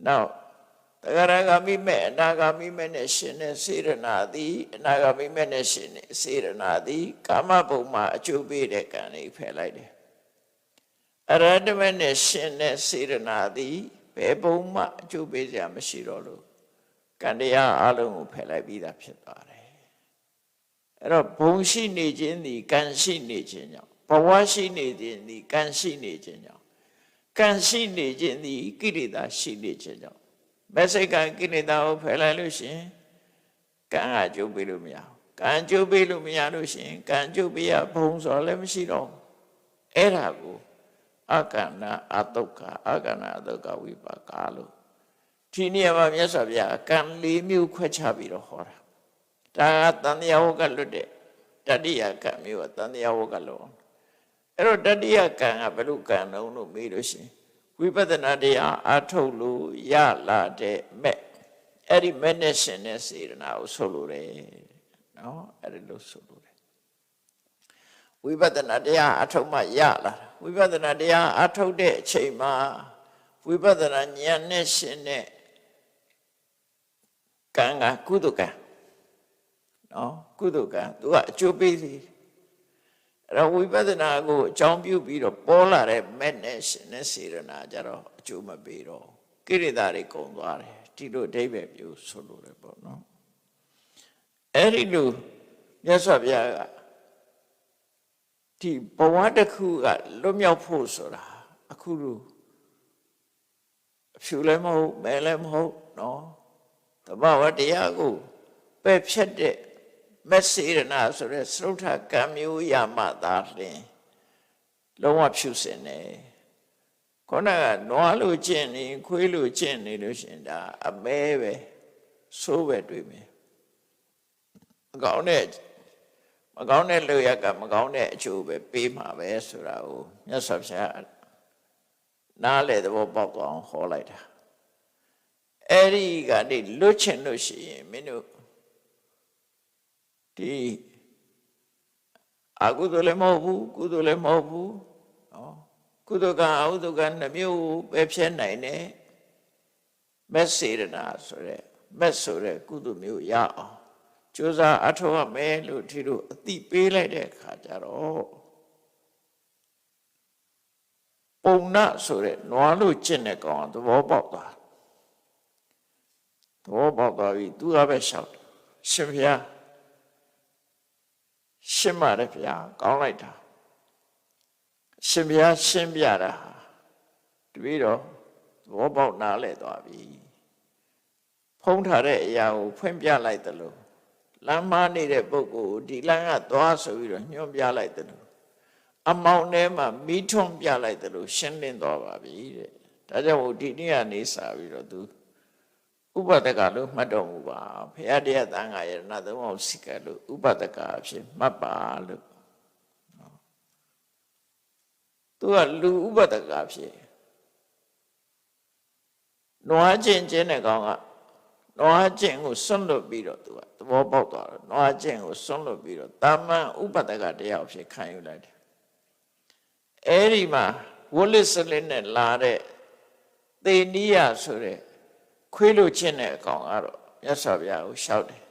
နောက်တဂရဂမိမဲ့အနာဂမိမဲ့နဲ့ရှင်တဲ့စေရနာသည်အနာဂမိမဲ့နဲ့ရှင်တဲ့စေရနာသည်ကာမဘုံမှာအကျိုးပေးတဲ့ကံတွေဖယ်လိုက်တယ်အရဟတမနဲ့ရှင်တဲ့စေရနာသည်ဘယ်ဘုံမှအကျိုးပေးစရာမရှိတော့လို့ကံတရားအလုံးကိုဖယ်လိုက်ပြီးသားဖြစ်သွားတယ်အဲ့တော့ဘုံရှိနေခြင်းသည်ကံရှိနေခြင်းကြောင့်ဘဝရှိနေခြင်းသည်ကံရှိနေခြင်းကြောင့်ကံရှိနေခြင်းသည်ကိလေသာရှိနေခြင်းကြောင့်မက်စိတ်ကကိလေသာကိုဖယ်လိုက်လို့ရှိရင်ကံအကျိုးပေးလို့မရဘူးကံအကျိုးပေးလို့မရလို့ရှိရင်ကံအကျိုးပေးရဘုံဆိုလည်းမရှိတော့အဲ့ဒါကိုအကန္နအတုက္ခအကန္နအတုက္ခဝိပါကလို့ဒီနေရာမှာမြတ်စွာဘုရားကံ၄မျိုးခွဲခြားပြီးတော့ဟောတာဒါကတန်တရားဝကလွတ်တဲ့တတိယကံမျိုးကတန်တရားဝကလွတ်အဲ့တော့တတိယကံကဘယ်လိုကံတုံးလို့မေးလို့ရှိရင်ဝိပဿနာတရားအထုတ်လို့ရလာတဲ့မဲ့အဲ့ဒီမဲ့နဲ့ရှင်တဲ့စေရနာကိုဆိုလိုတယ်နော်အဲ့ဒီလိုဆိုလိုတယ်ဝိပဿနာတရားအထုတ်မှရလာဝိပဿနာတရားအထုတ်တဲ့အချိန်မှာဝိပဿနာဉာဏ်နဲ့ရှင်တဲ့ကံကကုသကံနော်ကုသကံသူကအကျိုးပေးစီအဲ့တော့ဝိပဿနာကိုအကြောင်းပြုပြီးတော့ပေါ်လာတဲ့မဲ့နဲ့ရှင်တဲ့စေရနာကြတော့အကျိုးမပေးတော့ကိရိတာတွေကုန်သွားတယ်ဒီလိုအဓိပ္ပာယ်ပြုဆိုလိုတယ်ပေါ့နော်အဲ့ဒီလိုမြတ်စွာဘုရားကဒီဘဝတစ်ခုကလွတ်မြောက်ဖို့ဆိုတာအခုလိုအဖြူလည်းမဟုတ်မဲလည်းမဟုတ်နော်တဘာဝတရားကိုပဲ့ဖြတ်တဲ့မက်စေရနာဆိုတဲ့သရုတ်ထကံမျိုးရမှသာလျှင်လုံးဝဖြူစင်တယ်ခေါင်းကနွားလို့ကျင့်နေခွေးလို့ကျင့်နေလို့ရှင်ဒါအမဲပဲဆိုးပဲတွေ့မယ်မကောင်းတဲ့လူရကမကောင်းတဲ့အကျိုးပဲပေးမှာပဲဆိုတာကိုမြတ်စွာဘုရားနားလေသဘောပေါက်အောင်ဟောလိုက်တာအဲ့ဒီကနေလွတ်ချင်လို့ရှိရင်မင်းတို့ဒီအကုသိုလ်လည်းမဟုတ်ဘူးကုသိုလ်လည်းမဟုတ်ဘူးနော်ကုသိုလ်ကအကုသိုလ်ကနှမျိုးပဲဖြဲနိုင်တယ်မက်စေရနာဆိုတဲ့မက်ဆိုတဲ့ကုသိုလ်မျိုးရအောင်ကြိုးစားအထောက်အမယ်လို့ဒီလိုအတိပေးလိုက်တဲ့အခါကျတော့ပုံနာဆိုတဲ့နွားလို့ကျင့်တဲ့ကောင်သဘောပေါက်သွားပြီသူကပဲရှောက်ရှင်ဘုရားရှင်းပါတယ်ဗျာကောင်းလိုက်တာရှင်ဘုရားရှင်းပြတာတ တပည့်တော်ဘောပေါက်နားလဲသွားပြီဖုံးထားတဲ့အရာကိုဖွင့်ပြလိုက်တယ်လို့လမ်းမနေတဲ့ပုဂ္ဂိုလ်ဒီလမ်းကသွားဆိုပြီးတော့ညွှန်ပြလိုက်တယ်လို့အမောင်ထဲမှာမိထွန်းပြလိုက်တယ်လို့ရှင်းလင်းသွားပါပြီတဲ့ဒါကြောင့်ဒီနေ့ကနေစပြီးတော့သူဥပဒကလို့မှတ်တော်မူပါဘုရားတရားသံဃာယရဏသုံးပါးစိကလို့ဥပဒကအဖြစ်မှတ်ပါလို့သူကလူဥပဒကဖြစ်နွားချင်းချင်းတဲ့ကောင်ကနွားချင်းကိုစွန့်လွတ်ပြီးတော့သူကသဘောပေါက်သွားတယ်နွားချင်းကိုစွန့်လွတ်ပြီးတော့တာမန်ဥပဒကတရားဖြစ်ခံယူလိုက်တယ်အဲ့ဒီမှာဝလစ်စလင်းနဲ့လာတဲ့သေနိယဆိုတဲ့ခွေးလို့ချင်းတဲ့အကောင်ကတော့မြတ်စွာဘုရားကိုလျှောက်တယ်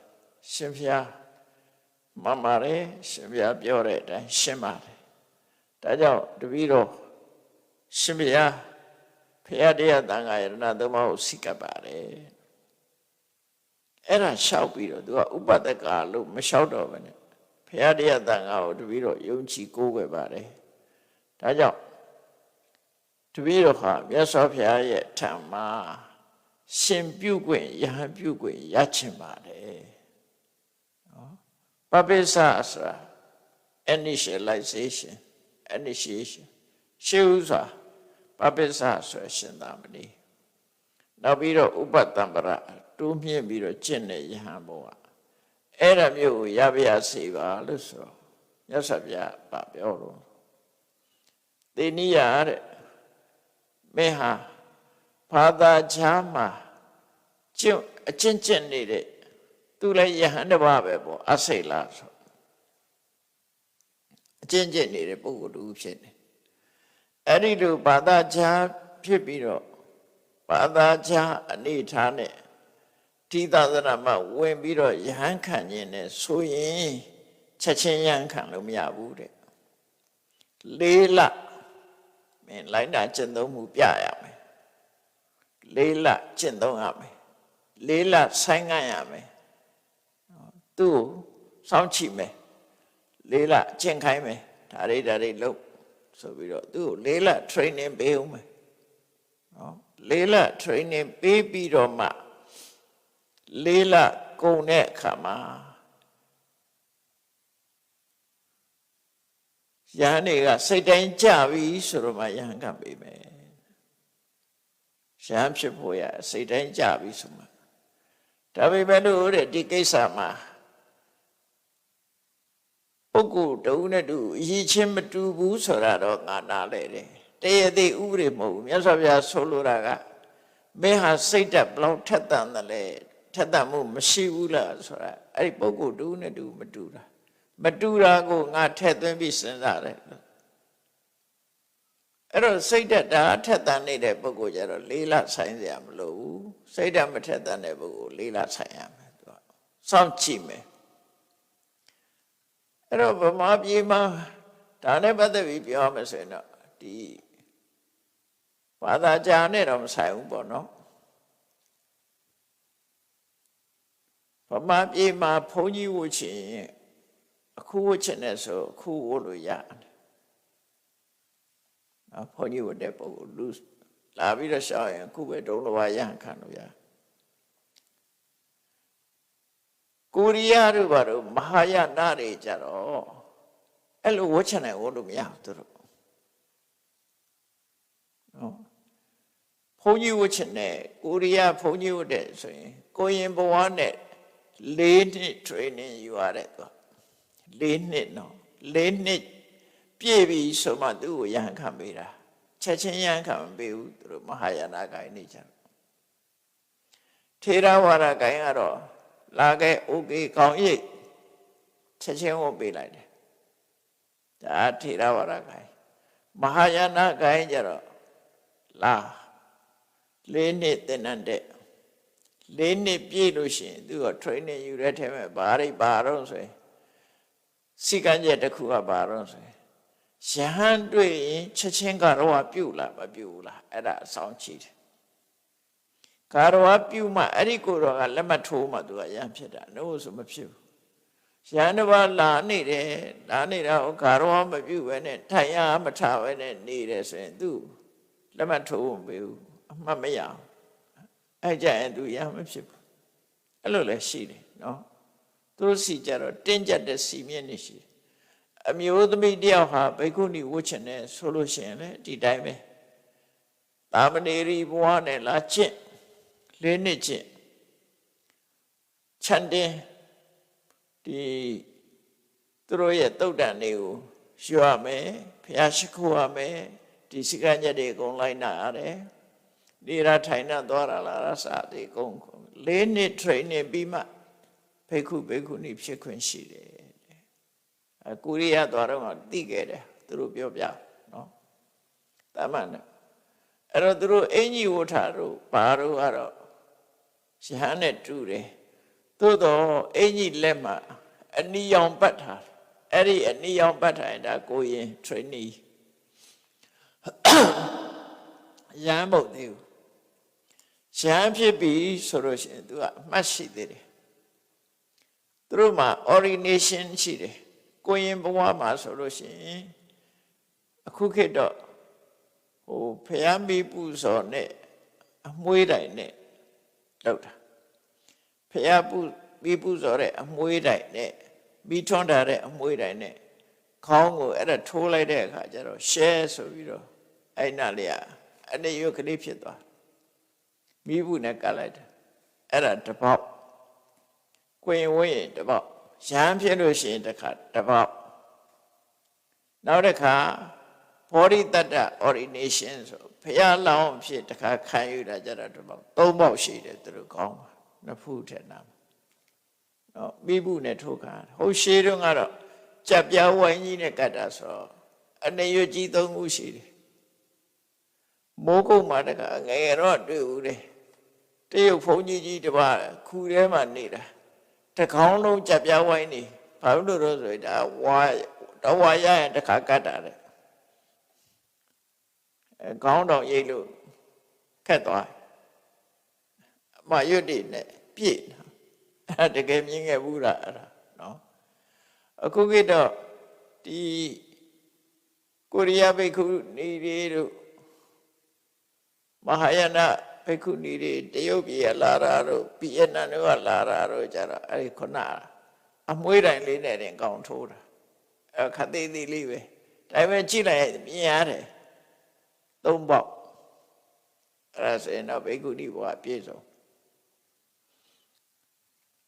ရှင်ဘုရားမှန်ပါတယ်ရှင်ဘုရားပြောတဲ့အတိုင်းရှင်းပါတယ်ဒါကြောင့်တပည့်တော်ရှင်ဘုရားဘုရားတရားသံဃာယရဏသုံးပါးကိုစိကပ်ပါတယ်အဲ့ဒါလျှောက်ပြီးတော့သူကဥပဒကလို့မလျှောက်တော့ဘူးနဲ့ဘုရားတရားသံဃာကိုတပည့်တော်ယုံကြည်ကိုးကွယ်ပါတယ်ဒါကြောင့်တပည့်တော်ဟာမြတ်စွာဘုရားရဲ့ထံမှာရှင်ပြုခွင့်ယဟန်ပြုခွင့်ရချင်ပါတယ်နော်ပပိစ္ဆဆိုတာ initiation ရှေးဥစွာပပိစ္ဆဆိုရှင်သာမဏေနောက်ပြီးတော့ဥပတံပရတိုးမြင့်ပြီးတော့ကျင့်တဲ့ယဟန်ဘုရားအဲ့ဒါမျိုးကိုရပါရစေပါလို့ဆိုတော့မြတ်စွာဘုရားပြောတော့သေနိယတဲ့မင်းဟာဘာသာခြားမှာအကျင့်နေတဲ့သူလည်းယဟန်တစ်ပါးပဲပေါ့အစိတ်လားဆိုအကျင့်နေတဲ့ပုဂ္ဂိုလ်တူဖြစ်နေအဲ့ဒီလိုဘာသာခြားဖြစ်ပြီးတော့ဘာသာခြားအနေထားနဲ့ဒီသာသနာမှာဝင်ပြီးတော့ယဟန်ခံခြင်းနဲ့ဆိုရင်ချက်ချင်းယဟန်ခံလို့မရဘူးတဲ့4 လမင်းလိုက်တာကျင့်သုံးမှုပြရမယ်4 လကျင့်သုံးရမယ်4 လဆိုင်ငံ့ရမယ်သူ့စောင့်ကြည့်မယ်4 လကျင့်ခိုင်းမယ်ဒါတွေလုပ်ဆိုပြီးတော့သူ့4 လ training ပေးဦးမယ်နော်4 လ training ပေးပြီးတော့မှ4 လကုန်တဲ့အခါမှာယဟန်တွေကစိတ်တိုင်းကြပြီဆိုတော့မှယဟန်ကပေးမယ်ယဟန်ဖြစ်ဖို့ရစိတ်တိုင်းကြပြီဆိုမှဒါပေမဲ့လို့တဲ့ဒီကိစ္စမှာပုဂ္ဂိုလ်တဦးနဲ့တူအရေးချင်းမတူဘူးဆိုတာတော့ငါနားလဲတယ်တရားသိဥပဒေမဟုတ်ဘူးမြတ်စွာဘုရားဆိုလိုတာကမင်းဟာစိတ်ဓာတ်ဘလောက်ထက်သန်တယ်လဲထက်သန်မှုမရှိဘူးလားဆိုတာအဲ့ဒီပုဂ္ဂိုလ်တဦးနဲ့တူမတူတာကိုငါထည့်သွင်းပြီးစဉ်းစားတယ်အဲ့တော့စိတ်ဓာတ်ဒါထက်သန်နေတဲ့ပုဂ္ဂိုလ်ကြတော့4 လဆိုင်เสียမလို့ဘူးစိတ်ဓာတ်မထက်သန်တဲ့ပုဂ္ဂိုလ်4 လဆိုင်ရမယ်သူကစောင့်ကြည့်မယ်အဲ့တော့ဗမာပြည်မှာဒါနဲ့ပတ်သက်ပြီးပြောမယ်ဆိုရင်တော့ဒီဘာသာကြားနဲ့တော့မဆိုင်ဘူးပေါ့နော်ဗမာပြည်မှာဘုန်းကြီးဝတ်ချင်အခုဝတ်ချင်တဲ့ဆိုအခုဝတ်လို့ရတယ်နော်ဘုန်းကြီးဝတ်တဲ့ပုဂ္ဂိုလ်လူလာပြီးတော့ရှောက်ရင်အခုပဲဒုံလဘရဟန်ခံလို့ရကိုရီးယားတို့ဘာလို့မဟာယာနတွေကြတော့အဲ့လိုဝတ်ချင်တယ်ဝတ်လို့မရဘူးသူတို့နော်ဘုန်းကြီးဝတ်ချင်တယ်ကိုရီးယားဘုန်းကြီးဝတ်တဲ့ဆိုရင်ကိုရင်ဘဝနဲ့4 နှစ် training ယူရတဲ့သူ4 နှစ်နော်4 နှစ်ပြည့်ပြီဆိုမှသူ့ကိုယဟန်ခံပေးတာချက်ချင်းယဟန်ခံမပေးဘူးသူတို့မဟာယာနဂိုင်းနေကြတယ်ထေရဝါဒဂိုင်းကတော့လာခဲ့โอเคကောင်းရိပ်ချက်ချင်းဝတ်ပေးလိုက်တယ်ဒါထေရဝါဒဂိုင်းမဟာယာနဂိုင်းကြတော့လာ4 နှစ်သင်တန်းတဲ့4 နှစ်ပြည့်လို့ရှိရင်သူက training ယူတဲ့ထဲမှာဘာတော့ဆိုရင်စီကံကျက်တစ်ခုကဘာတော့ဆိုရင်ယဟန်တွေ့ရင်ချက်ချင်းကတော့ပြုတ်လားမပြုတ်ဘူးလားအဲ့ဒါအဆောင်ကြည့်တယ်ကတော့ပြုတ်မှအဲ့ဒီကိုတော့ကလက်မထိုးမှသူကယဟန်ဖြစ်တာနို့ဆိုမဖြစ်ဘူးယဟန်တစ်ပါးလာနေတယ်လာနေတာကတော့မပြုတ်ပဲနဲ့ထိုင်ရမထပဲနဲ့နေတယ်ဆိုရင်သူ လက်မှတ်ထိုးဖို့ပေးဘူးအမှတ်မရအောင်အဲ့ကြရင်သူရမဖြစ်ဘူးအဲ့လိုလည်းရှိတယ်နော်သူတို့စီကြတော့တင်းကျပ်တဲ့စီမြင့်နေရှိတယ်အမျိုးသမီးတယောက်ဟာဘိက္ခုနီဝတ်ချင်တယ်ဆိုလို့ရှိရင်လည်းဒီတိုင်းပဲသာမဏေရီဘဝနဲ့လာကျင့်၄နှစ်ကျင့်ခြံတင်ဒီသူတို့ရဲ့တုတ်တန်တွေကိုရွရမယ်ဘုရားရှိခိုးရမယ်ဒီစိကံချက်တွေအကုန်လိုက်နာရတယ်နေရထိုင်နေသွားတာလားရစသည်အကုန်၄နှစ် training ပြီးမှဘိက္ခုနီဖြစ်ခွင့်ရှိတယ်ကိုရီးယားသွားတော့သိခဲ့တယ်သူတို့ပြောပြနော်တမန်နဲ့အဲ့တော့သူတို့အင်ကြီးဝတ်ထားတို့ဘာတို့ကတော့ရဟန်းနဲ့တူတယ်သို့တော့အင်ကြီးလက်မှာအနီရောင်ပတ်ထားအဲ့ဒီအနီရောင်ပတ်ထားရင်ဒါကိုရင် trainee ရဟန်းမဟုတ်သေးဘူးရဟန်းဖြစ်ပြီဆိုလို့ရှိရင်သူကအမှတ်ရှိသေးတယ်သူတို့မှာ ordination ရှိတယ်ကိုရင်ဘဝမှာဆိုလို့ရှိရင်အခုခေတ်တော့ဖျားမိပူဇော်နဲ့အမွှေးတိုင်နဲ့လောက်တာဖျားမိပူဇော်တဲ့အမွှေးတိုင်နဲ့မိထွန်းထားတဲ့အမွှေးတိုင်နဲ့ခေါင်းကိုအဲ့ဒါထိုးလိုက်တဲ့အခါကျတော့ share ဆိုပြီးတော့အဲ့နာလေးအနေရွက်ကလေးဖြစ်သွားမိဘူးနဲ့ကလိုက်တယ်အဲ့ဒါတပေါက်ကိုရင်ဝင်းတပေါက်ရဟန်းဖြစ်လို့ရှိရင်တစ်ခါတပေါက်နောက်တစ်ခါဘောဓိတတ္တ ordination ဆိုဘုရားလောင်းဖြစ်တစ်ခါခံယူတာကြတော့တပေါက်၃ပေါက်ရှိတယ်သူတို့ကောင်းပါနှစ်ဖူးထက်နာနော်မိဘူးနဲ့ထိုးခံဟိုရှေးတုန်းကတော့ကြက်ပြားဝိုင်းကြီးနဲ့ကတ်တာဆိုအနေရွက်ကြီး၃ခုရှိတယ်မိုးကုတ်မှာတခါငယ်တော့တွေ့ဦးတယ်တရုတ်ဘုန်းကြီးတပါးခူထဲမှာနေတာတကောင်းလုံးကြက်ပြားဝိုင်းနေဘာလို့လို့ဆိုရင်ဒါဝါရရင်တခါကတ်တာတဲ့ခေါင်းတောင်ရိတ်လို့ခက်သွားအမရွတ်တည်နဲ့ပြည့်အဲ့တကယ်မြင်ခဲ့ဘူးလားအဲ့ဒါနော်အခုကတော့ဒီကိုရီးယားဘိက္ခုနီတွေတို့မဟာယာနဘိက္ခုနီတွေတရုတ်ပြည်လာတာတို့ဗီယက်နမ်တို့ကလာတာတို့ကြတော့အဲ့ဒီခုနအမွှေးတိုင်လေးနဲ့တင်ကောင်းထိုးတာအဲ့ခသေးသေးလေးပဲဒါပေမဲ့ကြည့်လိုက်မြင်ရတယ်၃ပေါက်အဲ့ဒါဆိုရင်တော့ဘိက္ခုနီဘဝပြည့်စုံ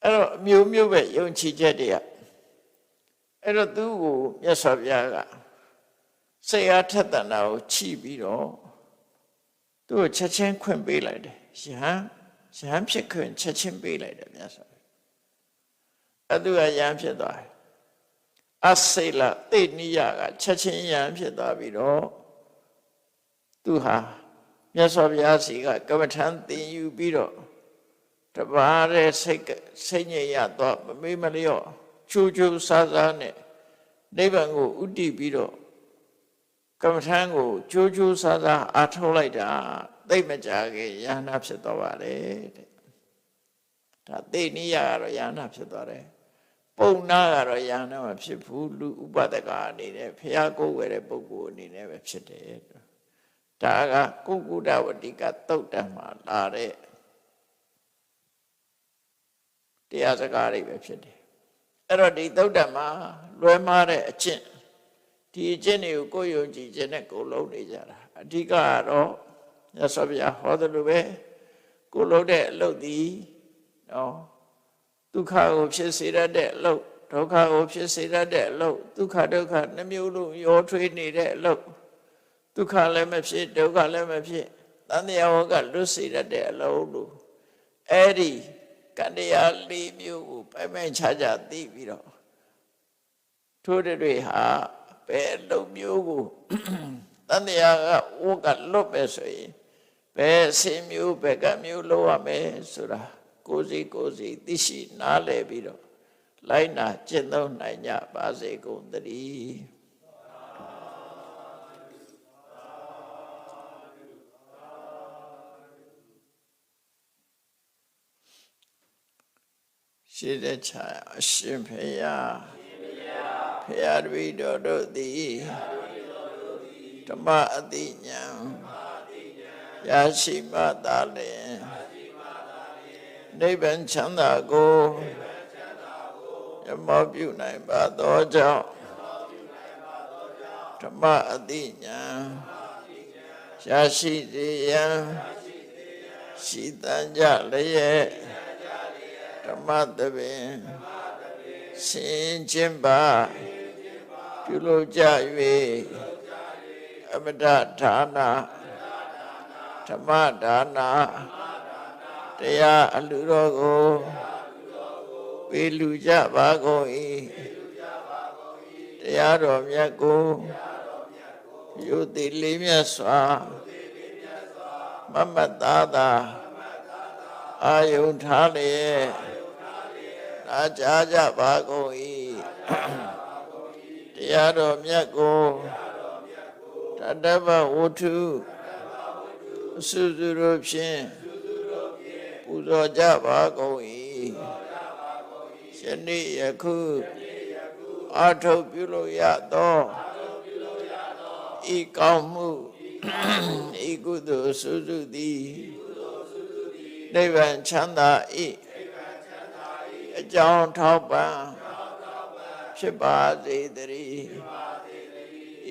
အဲ့တော့အမျိုးမျိုးပဲယုံကြည်ချက်တွေကအဲ့တော့သူ့ကိုမြတ်စွာဘုရားကစိတ်အားထက်သန်တာကိုချီးပြီးတော့သူ့ကိုချက်ချင်းခွင့်ပေးလိုက်တယ်ရဟန်းဖြစ်ခွင့်ချက်ချင်းပေးလိုက်တယ်မြတ်စွာဘုရားအဲ့သူကရဟန်းဖြစ်သွားတယ်အစိလသေနိယကချက်ချင်းရဟန်းဖြစ်သွားပြီးတော့သူဟာမြတ်စွာဘုရားစီကကမ္မထံသင်ယူပြီးတော့တပါးတဲ့စိတ်ညစ်ရတော့မမေ့မလျော့ချိုးချိုးဆားဆားနဲ့နိဗ္ဗာန်ကိုဥတည်ပြီးတော့ကမ္မထံကိုချိုးချိုးဆားဆားအားထုတ်လိုက်တာသိမကြခင်ယန္နာဖြစ်သွားပါတယ်တဲ့ဒါသေနိယကတော့ယန္နာဖြစ်သွားတယ်ပုံနာကတော့ယန္နာမဖြစ်ဘူးလူဥပဒကအနေနဲ့ဘုရားကိုယ်ဝယ်တဲ့ပုဂ္ဂိုလ်အနေနဲ့ပဲဖြစ်တယ်ဒါကကုက္ကုဒဝတိကသုတ်တံမှာလာတဲ့တရားစကားတွေပဲဖြစ်တယ်အဲ့တော့ဒီသုတ်တံမှာလွဲမှားတဲ့အကျင့်ဒီအကျင့်တွေကိုကိုယ်ယုံကြည်ခြင်းနဲ့ကိုယ်လုံးနေကြတာအဓိကကတော့မြတ်စွာဘုရားဟောတယ်လို့ပဲကိုယ်လုံးတဲ့အလုပ်ဒီနော်ဒုက္ခကိုဖြစ်စေတတ်တဲ့အလုပ်ဒုက္ခကိုဖြစ်စေတတ်တဲ့အလုပ်ဒုက္ခနှမျိုးလုံးရောထွေးနေတဲ့အလုပ်ဒုက္ခလည်းမဖြစ်ဒုက္ခလည်းမဖြစ်တန်တရားဝကလွတ်စေတတ်တဲ့အလုပ်လို့အဲ့ဒီကံတရား၄မျိုးကိုပိုင်ခြားခြားသိပြီးတော့ထိုးတွေဟာဘယ်အလုပ်မျိုးကိုတန်တရားကဝကလွတ်ပဲဆိုရင်ဘယ်အစဉ်မျိုးဘယ်ကမျိုးလုပ်ရမယ်ဆိုတာကိုယ်စီသိရှိနားလည်ပြီးတော့လိုက်နာကျင့်သုံးနိုင်ကြပါစေကုန်သတည်းရှိတဲ့ချာအရှင်ဖေယဖေယတပည့်တော်တို့သည်ဓမ္မအတိညာ ရရှိမှသာလျှင်နိဗ္ဗာန်ချမ်းသာကိုရမောပြုနိုင်ပါသောကြောင့်ဓမ္မအသိဉာဏ်ရရှိစေရန်ရှိတန်ကြလျက်ဓမ္မသဘင်ဆင်ခြင်ပါပြုလုပ်ကြ၍အမတဒါနဓမ္မဒါနတရားအလှတော်ကိုပေးလူကြပါကုန်၏တရားတော်မြတ်ကိုယုတိလေးမြတ်စွာမမတ်သားသာအာယုန်ထားလျက်နာကြားကြပါကုန်၏တရားတော်မြတ်ကိုတတ္တဗဝတ္ထုအစုစုတို့ဖြင့်ပူဇော်ကြပါကုန်၏ယနေ့ယခုအာထုတ်ပြုလို့ရသောဤကောင်းမှုဤကုသိုလ်စုစုသည်နိဗ္ဗာန်ချမ်းသာ၏အကြောင်းထောက်ပံ့ဖြစ်ပါစေတည်း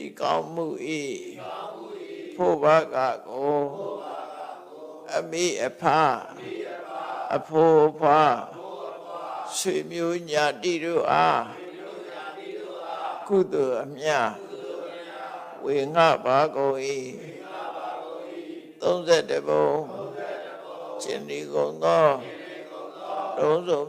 ဤကောင်းမှု၏ဖို့ဘာကကိုအမိအဖအဖို့အဖွားဆွေမျိုးညာတိတို့အားကုသိုလ်အမြတ်ဝေငှပါကုန်၏31ဘုံရှင်ဒီကုန်သောလုံးစုံ